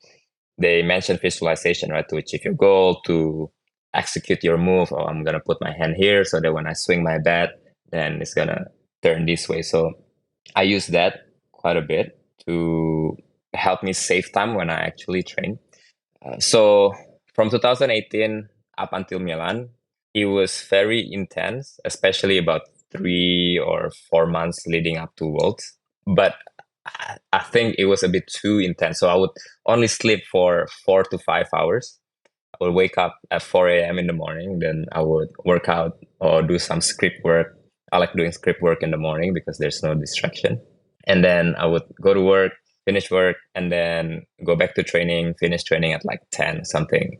mention visualization, right, to achieve your goal, to execute your move. Oh, I'm gonna put my hand here so that when I swing my bat, then it's gonna turn this way. So I use that quite a bit to help me save time when I actually train. So from 2018 up until Milan, it was very intense, especially about 3 or 4 months leading up to Worlds. But I think it was a bit too intense. So I would only sleep for 4 to 5 hours. I would wake up at 4 a.m. in the morning. Then I would work out or do some script work. I like doing script work in the morning because there's no distraction. And then I would go to work, finish work, and then go back to training, finish training at like 10 something,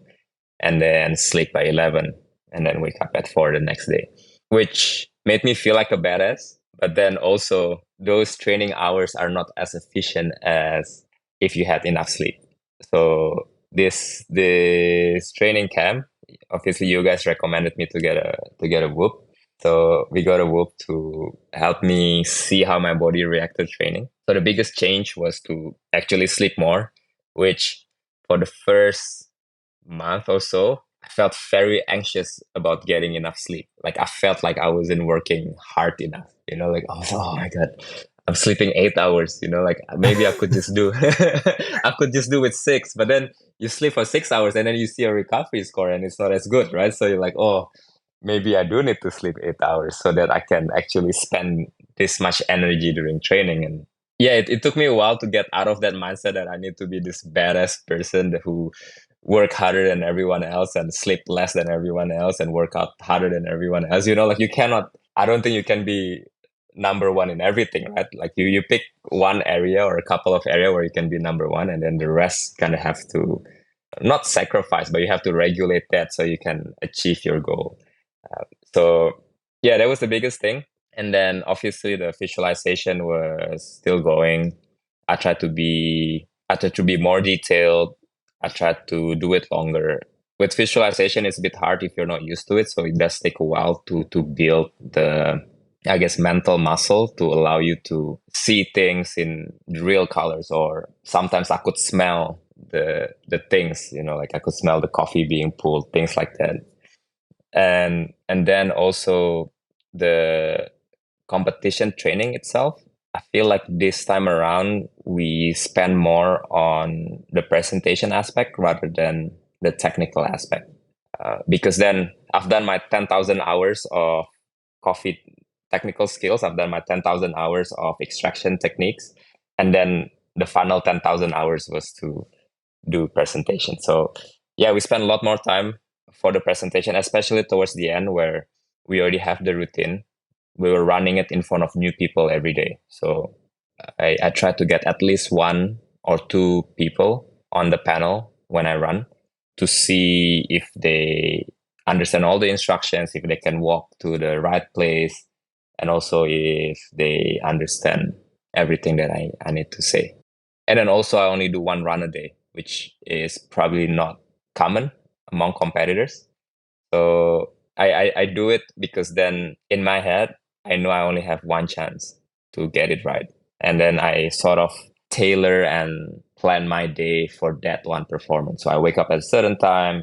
and then sleep by 11, and then wake up at 4 the next day, which made me feel like a badass. But then also, those training hours are not as efficient as if you had enough sleep. So this training camp, obviously you guys recommended me to get a Whoop. So we got a Whoop to help me see how my body reacted to training. So the biggest change was to actually sleep more, which for the first month or so, I felt very anxious about getting enough sleep. Like I felt like I wasn't working hard enough, like, oh my God, I'm sleeping 8 hours, like maybe I could just do, I could just do with 6, but then you sleep for 6 hours and then you see a recovery score and it's not as good, right? So you're like, oh, maybe I do need to sleep 8 hours so that I can actually spend this much energy during training. And yeah, it took me a while to get out of that mindset that I need to be this badass person who work harder than everyone else and sleep less than everyone else and work out harder than everyone else. Like you cannot, I don't think you can be number one in everything, right? Like you pick one area or a couple of area where you can be number one, and then the rest kind of have to not sacrifice, but you have to regulate that so you can achieve your goal. So yeah, that was the biggest thing. And then obviously the visualization was still going. I tried to be more detailed. I tried to do it longer. With visualization, it's a bit hard if you're not used to it. So it does take a while to build the, I guess, mental muscle to allow you to see things in real colors. Or sometimes I could smell the things, like I could smell the coffee being pulled, things like that. And then also the competition training itself. I feel like this time around we spend more on the presentation aspect rather than the technical aspect. Because then I've done my 10,000 hours of coffee technical skills. I've done my 10,000 hours of extraction techniques. And then the final 10,000 hours was to do presentation. So yeah, we spent a lot more time for the presentation, especially towards the end where we already have the routine. We were running it in front of new people every day. So I tried to get at least one or two people on the panel when I run to see if they understand all the instructions, if they can walk to the right place, and also if they understand everything that I need to say. And then also I only do one run a day, which is probably not common among competitors. So I do it because then in my head, I know I only have one chance to get it right. And then I sort of tailor and plan my day for that one performance. So I wake up at a certain time.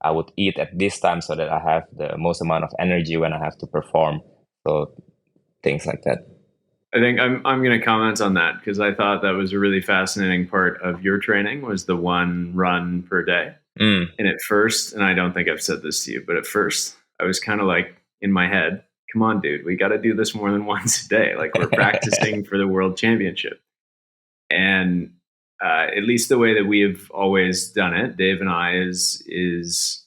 I would eat at this time so that I have the most amount of energy when I have to perform. So things like that. I think I'm going to comment on that because I thought that was a really fascinating part of your training was the one run per day. And at first, and I don't think I've said this to you, but at first I was kind of like in my head, come on, dude, we got to do this more than once a day. Like we're practicing for the world championship. And at least the way that we have always done it, Dave and I, is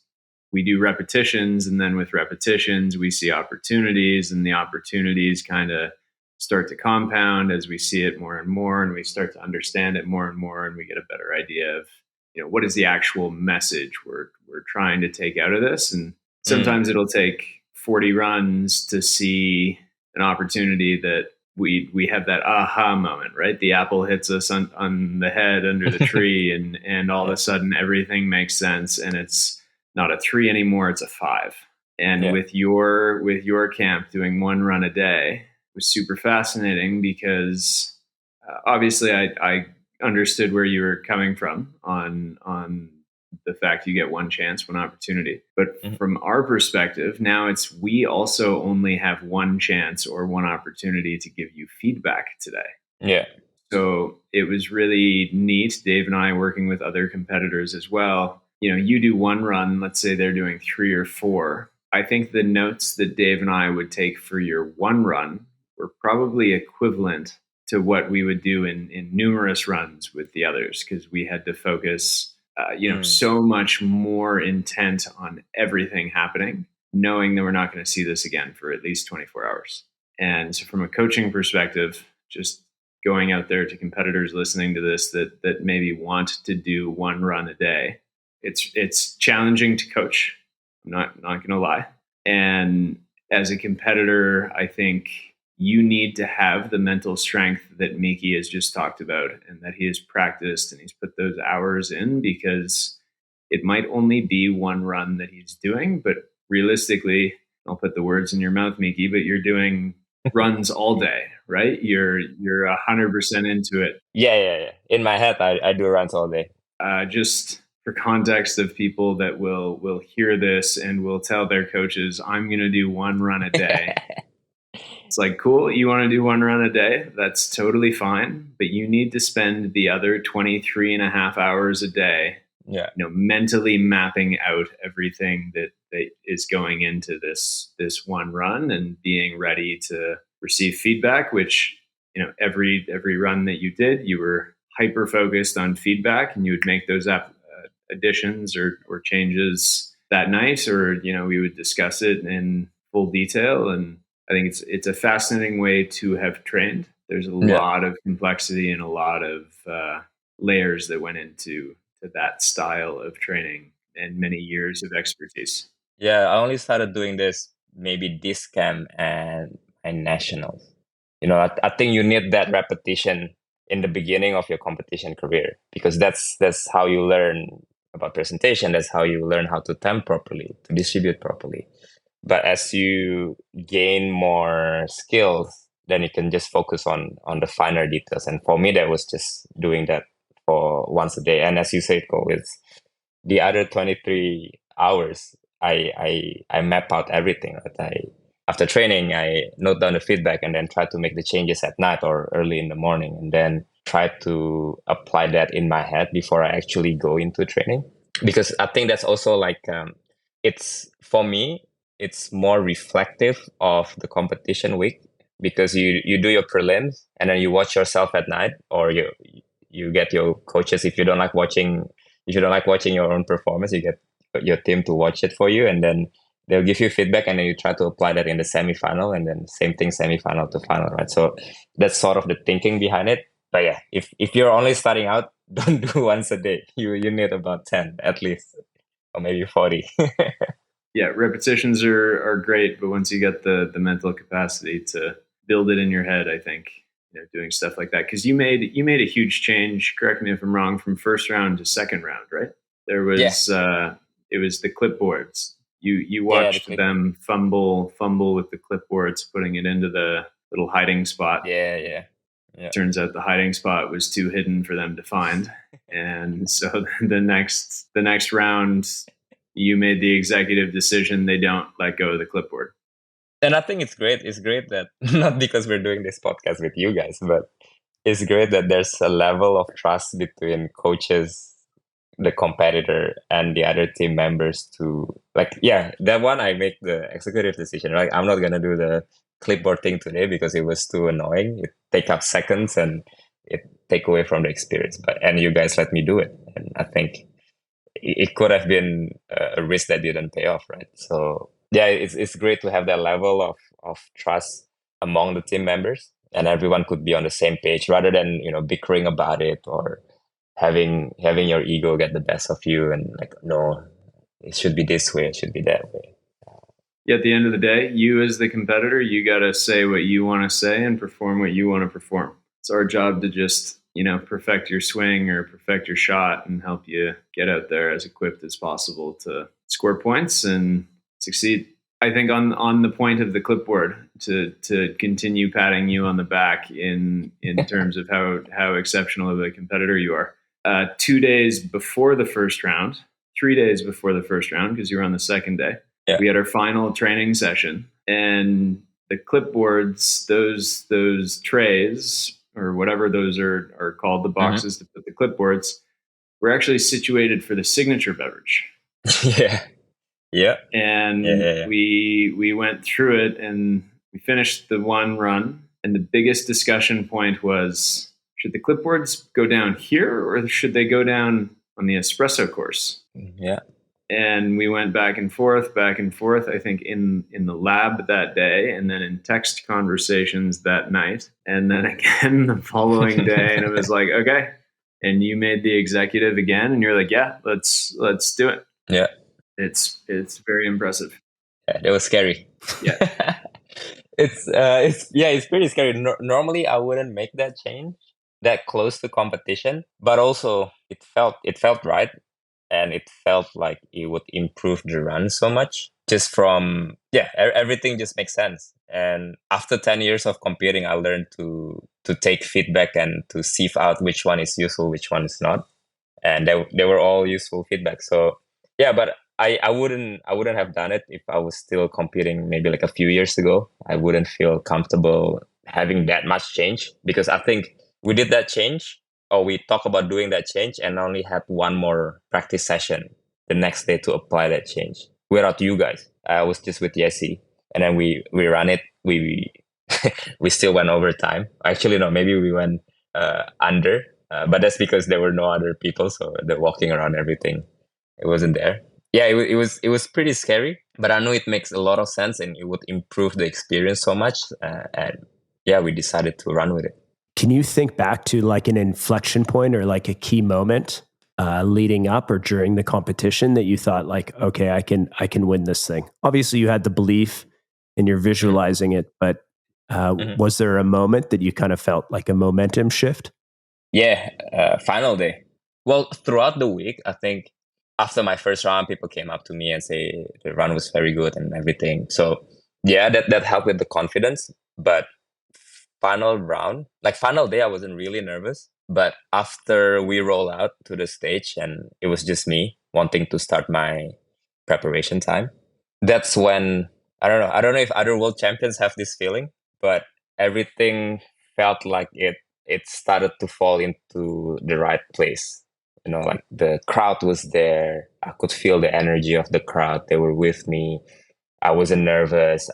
we do repetitions. And then with repetitions, we see opportunities, and the opportunities kind of start to compound as we see it more and more, and we start to understand it more and more, and we get a better idea of what is the actual message we're trying to take out of this. And sometimes it'll take 40 runs to see an opportunity that we have that aha moment, right? The apple hits us on the head under the tree, and all of a sudden everything makes sense, and it's not a 3 anymore, it's a 5. And with your camp doing one run a day was super fascinating because obviously I understood where you were coming from on the fact you get one chance, one opportunity. But from our perspective, now we also only have one chance or one opportunity to give you feedback today. Yeah. So it was really neat. Dave and I working with other competitors as well. You do one run, let's say they're doing 3 or 4. I think the notes that Dave and I would take for your one run were probably equivalent to what we would do in numerous runs with the others, because we had to focus, so much more intent on everything happening, knowing that we're not going to see this again for at least 24 hours. And so from a coaching perspective, just going out there to competitors listening to this that maybe want to do one run a day, it's challenging to coach. I'm not going to lie. And as a competitor, I think you need to have the mental strength that Miki has just talked about and that he has practiced and he's put those hours in, because it might only be one run that he's doing, but realistically, I'll put the words in your mouth, Miki, but you're doing runs all day, right? You're 100% into it. Yeah. In my head, I do runs all day. Just for context of people that will hear this and will tell their coaches, I'm going to do one run a day. It's like, cool, you want to do one run a day? That's totally fine. But you need to spend the other 23 and a half hours a day, mentally mapping out everything that is going into this one run and being ready to receive feedback, which, every run that you did, you were hyper focused on feedback, and you would make those additions or changes that night, or we would discuss it in full detail. And I think it's a fascinating way to have trained. There's a lot of complexity and a lot of layers that went into that style of training and many years of expertise. Yeah, I only started doing this maybe this camp and nationals. I think you need that repetition in the beginning of your competition career, because that's how you learn about presentation. That's how you learn how to temp properly, to distribute properly. But as you gain more skills, then you can just focus on the finer details. And for me, that was just doing that for once a day. And as you said, Cole, it's the other 23 hours. I map out everything. Right? After training, I note down the feedback and then try to make the changes at night or early in the morning, and then try to apply that in my head before I actually go into training. Because I think that's also like it's for me, it's more reflective of the competition week, because you do your prelims and then you watch yourself at night, or you get your coaches. If you don't like watching your own performance, you get your team to watch it for you, and then they'll give you feedback, and then you try to apply that in the semifinal, and then same thing, semifinal to final, right? So that's sort of the thinking behind it. But yeah, if you're only starting out, don't do once a day. You need about 10 at least, or maybe 40. Yeah, repetitions are great, but once you get the mental capacity to build it in your head, I think doing stuff like that, because you made a huge change. Correct me if I'm wrong. From first round to second round, right? There was it was the clipboards. You watched them fumble with the clipboards, putting it into the little hiding spot. Yeah. Turns out the hiding spot was too hidden for them to find, and so the next round, you made the executive decision. They don't let go of the clipboard. And I think it's great. It's great that not because we're doing this podcast with you guys, but it's great that there's a level of trust between coaches, the competitor, and the other team members to that one. I make the executive decision, right? I'm not gonna do the clipboard thing today because it was too annoying. It take up seconds and it take away from the experience. And you guys let me do it, and I think it could have been a risk that didn't pay off, right? So yeah, it's great to have that level of trust among the team members, and everyone could be on the same page rather than bickering about it, or having your ego get the best of you, and no, it should be this way, it should be that way. Yeah, at the end of the day, you as the competitor, you got to say what you want to say and perform what you want to perform. It's our job to just perfect your swing or perfect your shot and help you get out there as equipped as possible to score points and succeed. I think on the point of the clipboard, to continue patting you on the back in terms of how exceptional of a competitor you are. 2 days before the first round, 3 days before the first round, because you were on the second day, we had our final training session, and the clipboards, those trays or whatever those are called, the boxes to put the clipboards, were actually situated for the signature beverage. Yeah. And we went through it, and we finished the one run, and the biggest discussion point was, should the clipboards go down here or should they go down on the espresso course? Yeah. And we went back and forth, I think in the lab that day, and then in text conversations that night, and then again the following day. And it was like, okay. And you made the executive again, and you're like, yeah, let's do it. Yeah. It's very impressive. Yeah, that was scary. Yeah. It's pretty scary. Normally I wouldn't make that change that close to competition, but also it felt right. And it felt like it would improve the run so much. Just from everything just makes sense. And after 10 years of competing, I learned to take feedback and to sieve out which one is useful, which one is not. And they were all useful feedback. So yeah, but I wouldn't have done it if I was still competing maybe like a few years ago. I wouldn't feel comfortable having that much change, because I think we did that change, or we talked about doing that change, and only had one more practice session the next day to apply that change. Without you guys, I was just with Jesse, and then we ran it. We we still went over time. Actually, no, maybe we went under, but that's because there were no other people, so they're walking around everything. It wasn't there. Yeah, it was pretty scary, but I know it makes a lot of sense and it would improve the experience so much. And yeah, we decided to run with it. Can you think back to like an inflection point or like a key moment leading up or during the competition that you thought like, okay, I can win this thing? Obviously, you had the belief and you're visualizing it, but was there a moment that you kind of felt like a momentum shift? Yeah, final day. Well, throughout the week, I think after my first round, people came up to me and say the run was very good and everything. So yeah, that helped with the confidence. But final round, like final day, I wasn't really nervous. But after we roll out to the stage and it was just me wanting to start my preparation time, that's when I don't know if other world champions have this feeling, but everything felt like it started to fall into the right place. Like the crowd was there. I could feel the energy of the crowd. They were with me. I wasn't nervous.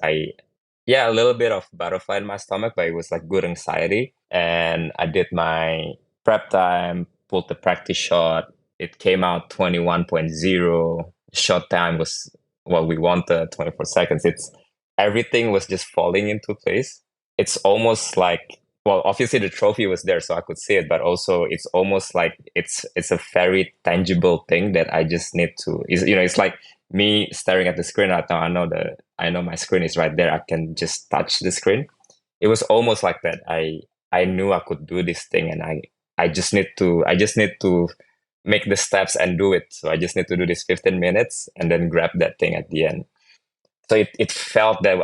Yeah, a little bit of butterfly in my stomach, but it was like good anxiety. And I did my prep time, pulled the practice shot. It came out 21.0. Shot time was what we wanted, 24 seconds. Everything was just falling into place. It's almost like, well, obviously the trophy was there, so I could see it, but also it's almost like it's a very tangible thing that I just need to. It's like me staring at the screen right now. I know my screen is right there. I can just touch the screen. It was almost like that. I knew I could do this thing, and I just need to make the steps and do it. So I just need to do this 15 minutes and then grab that thing at the end. So it felt that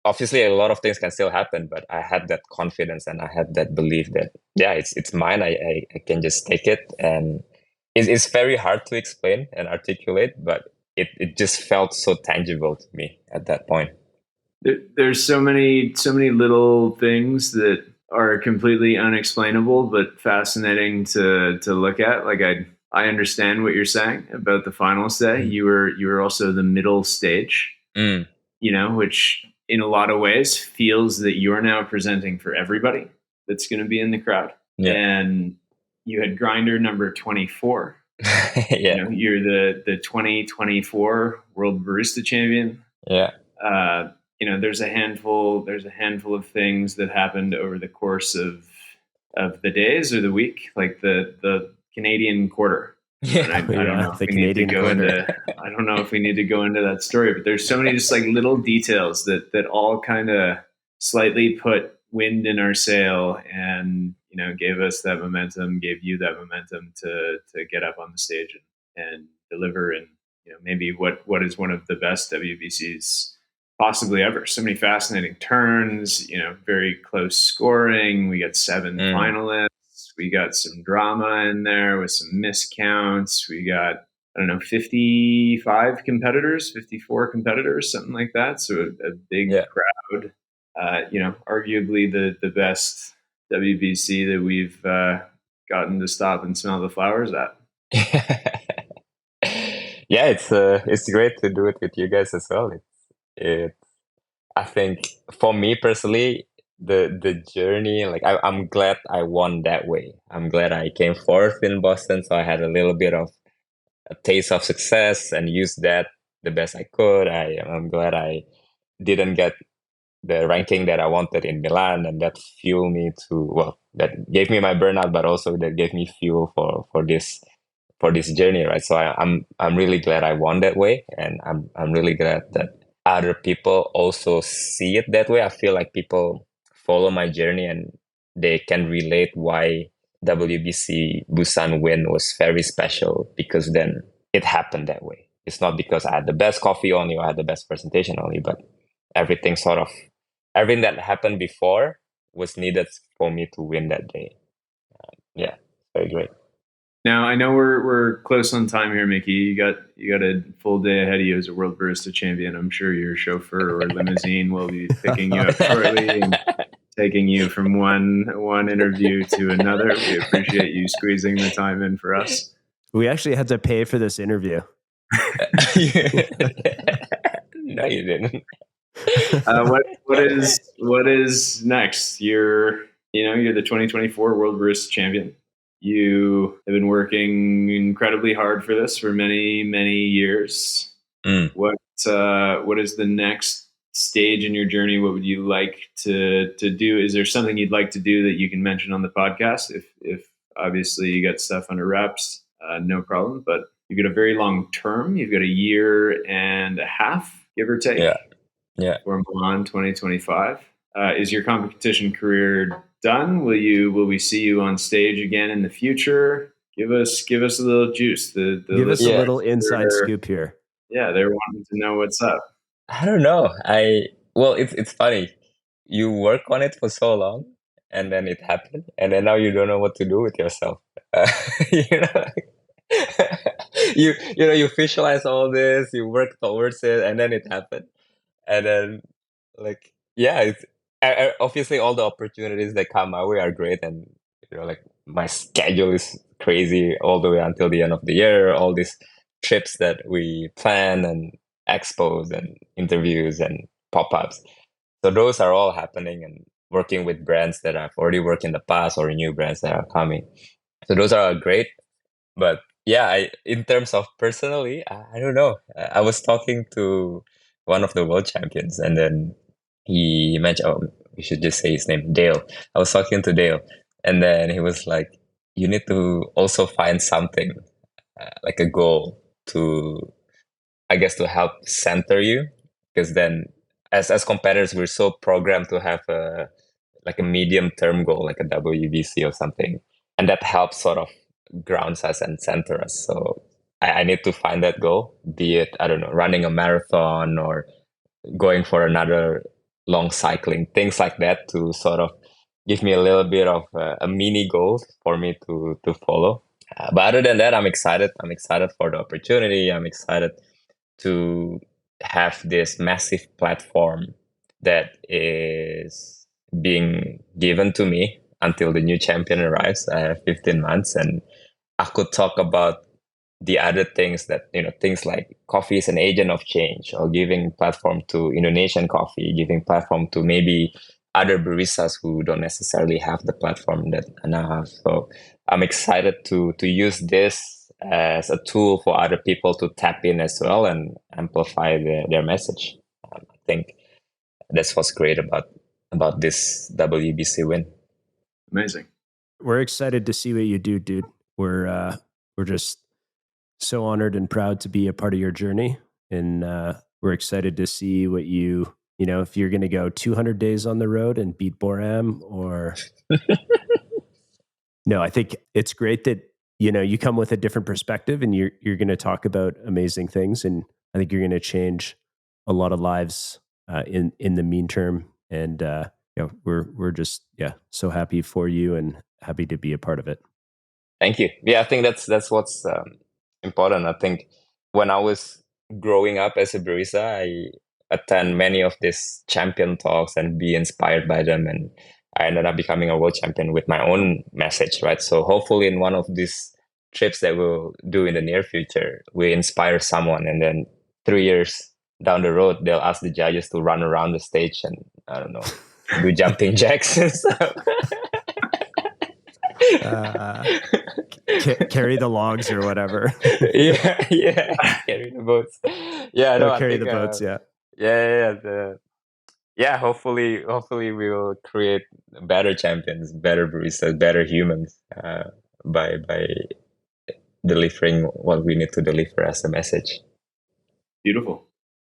obviously a lot of things can still happen, but I had that confidence and I had that belief that yeah, it's mine. I can just take it, and it's very hard to explain and articulate, but it just felt so tangible to me at that point. There's so many little things that are completely unexplainable but fascinating to look at. Like I understand what you're saying about the finals day. You were also the middle stage, which in a lot of ways feels that you're now presenting for everybody that's going to be in the crowd. Yeah. And you had grinder number 24. Yeah. You're the 2024 World Barista Champion. Yeah. There's a handful of things that happened over the course of the days or the week, like the Canadian quarter. Yeah, I don't know if we need to go into. I don't know if we need to go into that story, but there's so many just like little details that all kind of slightly put wind in our sail, and gave us that momentum, gave you that momentum to get up on the stage and deliver, and maybe what is one of the best WBCs possibly ever. So many fascinating turns, very close scoring. We got 7 finalists. We got some drama in there with some miscounts. We got, 55 competitors, 54 competitors, something like that. So a big crowd. Arguably the best WBC that we've gotten to stop and smell the flowers at. Yeah, it's great to do it with you guys as well. I think for me personally, the journey, like I'm glad I won that way. I'm glad I came fourth in Boston, so I had a little bit of a taste of success and used that the best I could. I'm glad I didn't get the ranking that I wanted in Milan, and that fueled me that gave me my burnout, but also that gave me fuel for this journey, right? So I'm really glad I won that way, and I'm really glad that other people also see it that way. I feel like people follow my journey and they can relate why WBC Busan win was very special, because then it happened that way. It's not because I had the best coffee only or I had the best presentation only, but everything that happened before was needed for me to win that day. Yeah, very great. Now I know we're close on time here, Mickey. You got a full day ahead of you as a World Barista Champion. I'm sure your chauffeur or limousine will be picking you up shortly and taking you from one interview to another. We appreciate you squeezing the time in for us. We actually had to pay for this interview. No, you didn't. What is next? You're the 2024 World Barista Champion. You have been working incredibly hard for this for many, many years. What is the next stage in your journey? What would you like to do? Is there something you'd like to do that you can mention on the podcast? If obviously you got stuff under wraps, no problem. But you've got a very long term. You've got a year and a half, give or take. Yeah. For Milan 2025. Is your competition career done? Will we see you on stage again in the future? Give us a little juice. Give us a little inside scoop here. Yeah, they're wanting to know what's up. I don't know. It's funny. You work on it for so long, and then it happened, and then now you don't know what to do with yourself. You know, you visualize all this, you work towards it, and then it happened, and then it's obviously all the opportunities that come my way are great, and my schedule is crazy all the way until the end of the year. All these trips that we plan and expos and interviews and pop-ups. So those are all happening, and working with brands that I've already worked in the past or new brands that are coming. So those are great. But yeah, in terms of personally, I don't know. I was talking to one of the world champions, and then he mentioned, we should just say his name, Dale. I was talking to Dale, and then he was like, you need to also find something, like a goal to, I guess, to help center you, because then as competitors, we're so programmed to have a medium term goal, like a WBC or something, and that helps sort of grounds us and center us. So I need to find that goal, be it, I don't know, running a marathon or going for another long cycling, things like that, to sort of give me a little bit of a mini goal for me to follow. But other than that, I'm excited. I'm excited for the opportunity. I'm excited to have this massive platform that is being given to me until the new champion arrives. I have 15 months, and I could talk about the other things that, things like coffee is an agent of change, or giving platform to Indonesian coffee, giving platform to maybe other baristas who don't necessarily have the platform that I now have. So I'm excited to use this as a tool for other people to tap in as well and amplify their message. I think that's what's great about this WBC win. Amazing. We're excited to see what you do, dude. We're just so honored and proud to be a part of your journey, and we're excited to see what if you're going to go 200 days on the road and beat Boram, or no. I think it's great that you come with a different perspective, and you're going to talk about amazing things, and I think you're going to change a lot of lives in the mean term. And we're just so happy for you and happy to be a part of it. Thank you. Yeah, I think that's what's important. I think when I was growing up as a barista, I attend many of these champion talks and be inspired by them, and I ended up becoming a world champion with my own message, right? So hopefully in one of these trips that we'll do in the near future, we inspire someone, and then 3 years down the road, they'll ask the judges to run around the stage and, I don't know, do jumping jacks and stuff. Carry the logs or whatever. yeah, carry the boats. Yeah, no, carry the boats. Hopefully we will create better champions, better baristas, better humans by delivering what we need to deliver as a message. Beautiful.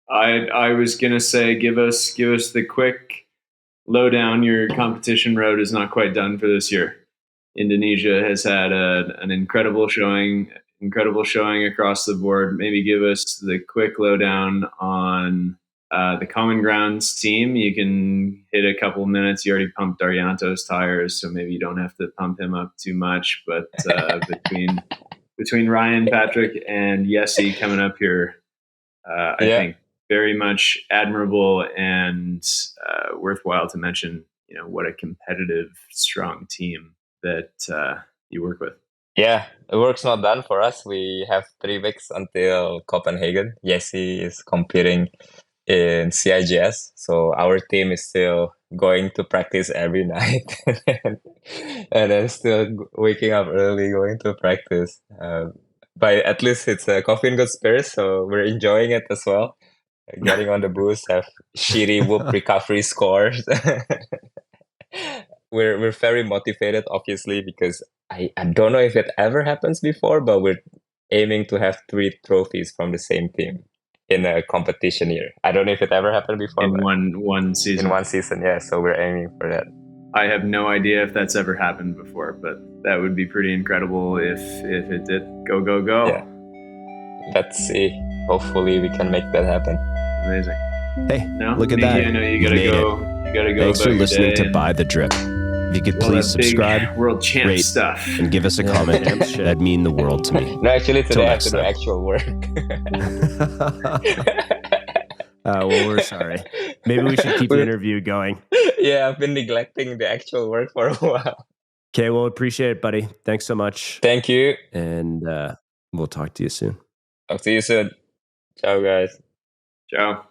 I was gonna say, give us the quick lowdown. Your competition road is not quite done for this year. Indonesia has had an incredible showing across the board. Maybe give us the quick lowdown on the Common Grounds team. You can hit a couple of minutes. You already pumped Daryanto's tires, so maybe you don't have to pump him up too much. But between Ryan, Patrick, and Yessi coming up here, I think very much admirable and worthwhile to mention. What a competitive, strong team that you work with. Yeah, the work's not done for us. We have 3 weeks until Copenhagen. Yessi is competing in CIGS, so our team is still going to practice every night, and then still waking up early, going to practice. But at least it's a coffee in good spirits, so we're enjoying it as well. Getting on the booze, have shitty whoop recovery scores. We're very motivated, obviously, because I don't know if it ever happens before, but we're aiming to have 3 trophies from the same team in a competition year. I don't know if it ever happened before. In but one season. in one season, yeah. So we're aiming for that. I have no idea if that's ever happened before, but that would be pretty incredible if it did. Go, go, go. Yeah. Let's see. Hopefully we can make that happen. Amazing. Hey, No? look at Miki, that. I know you You've gotta made go. You gotta go. Thanks for about your listening day to and By the Drip. If you could all please that big subscribe world champ rate, stuff. and give us a comment, damn shit. that'd mean the world to me. No, actually Till today I have next to do time. actual work. Well, we're sorry. Maybe we should keep the interview going. Yeah, I've been neglecting the actual work for a while. Okay, well, appreciate it, buddy. Thanks so much. Thank you. And we'll talk to you soon. Talk to you soon. Ciao, guys. Ciao.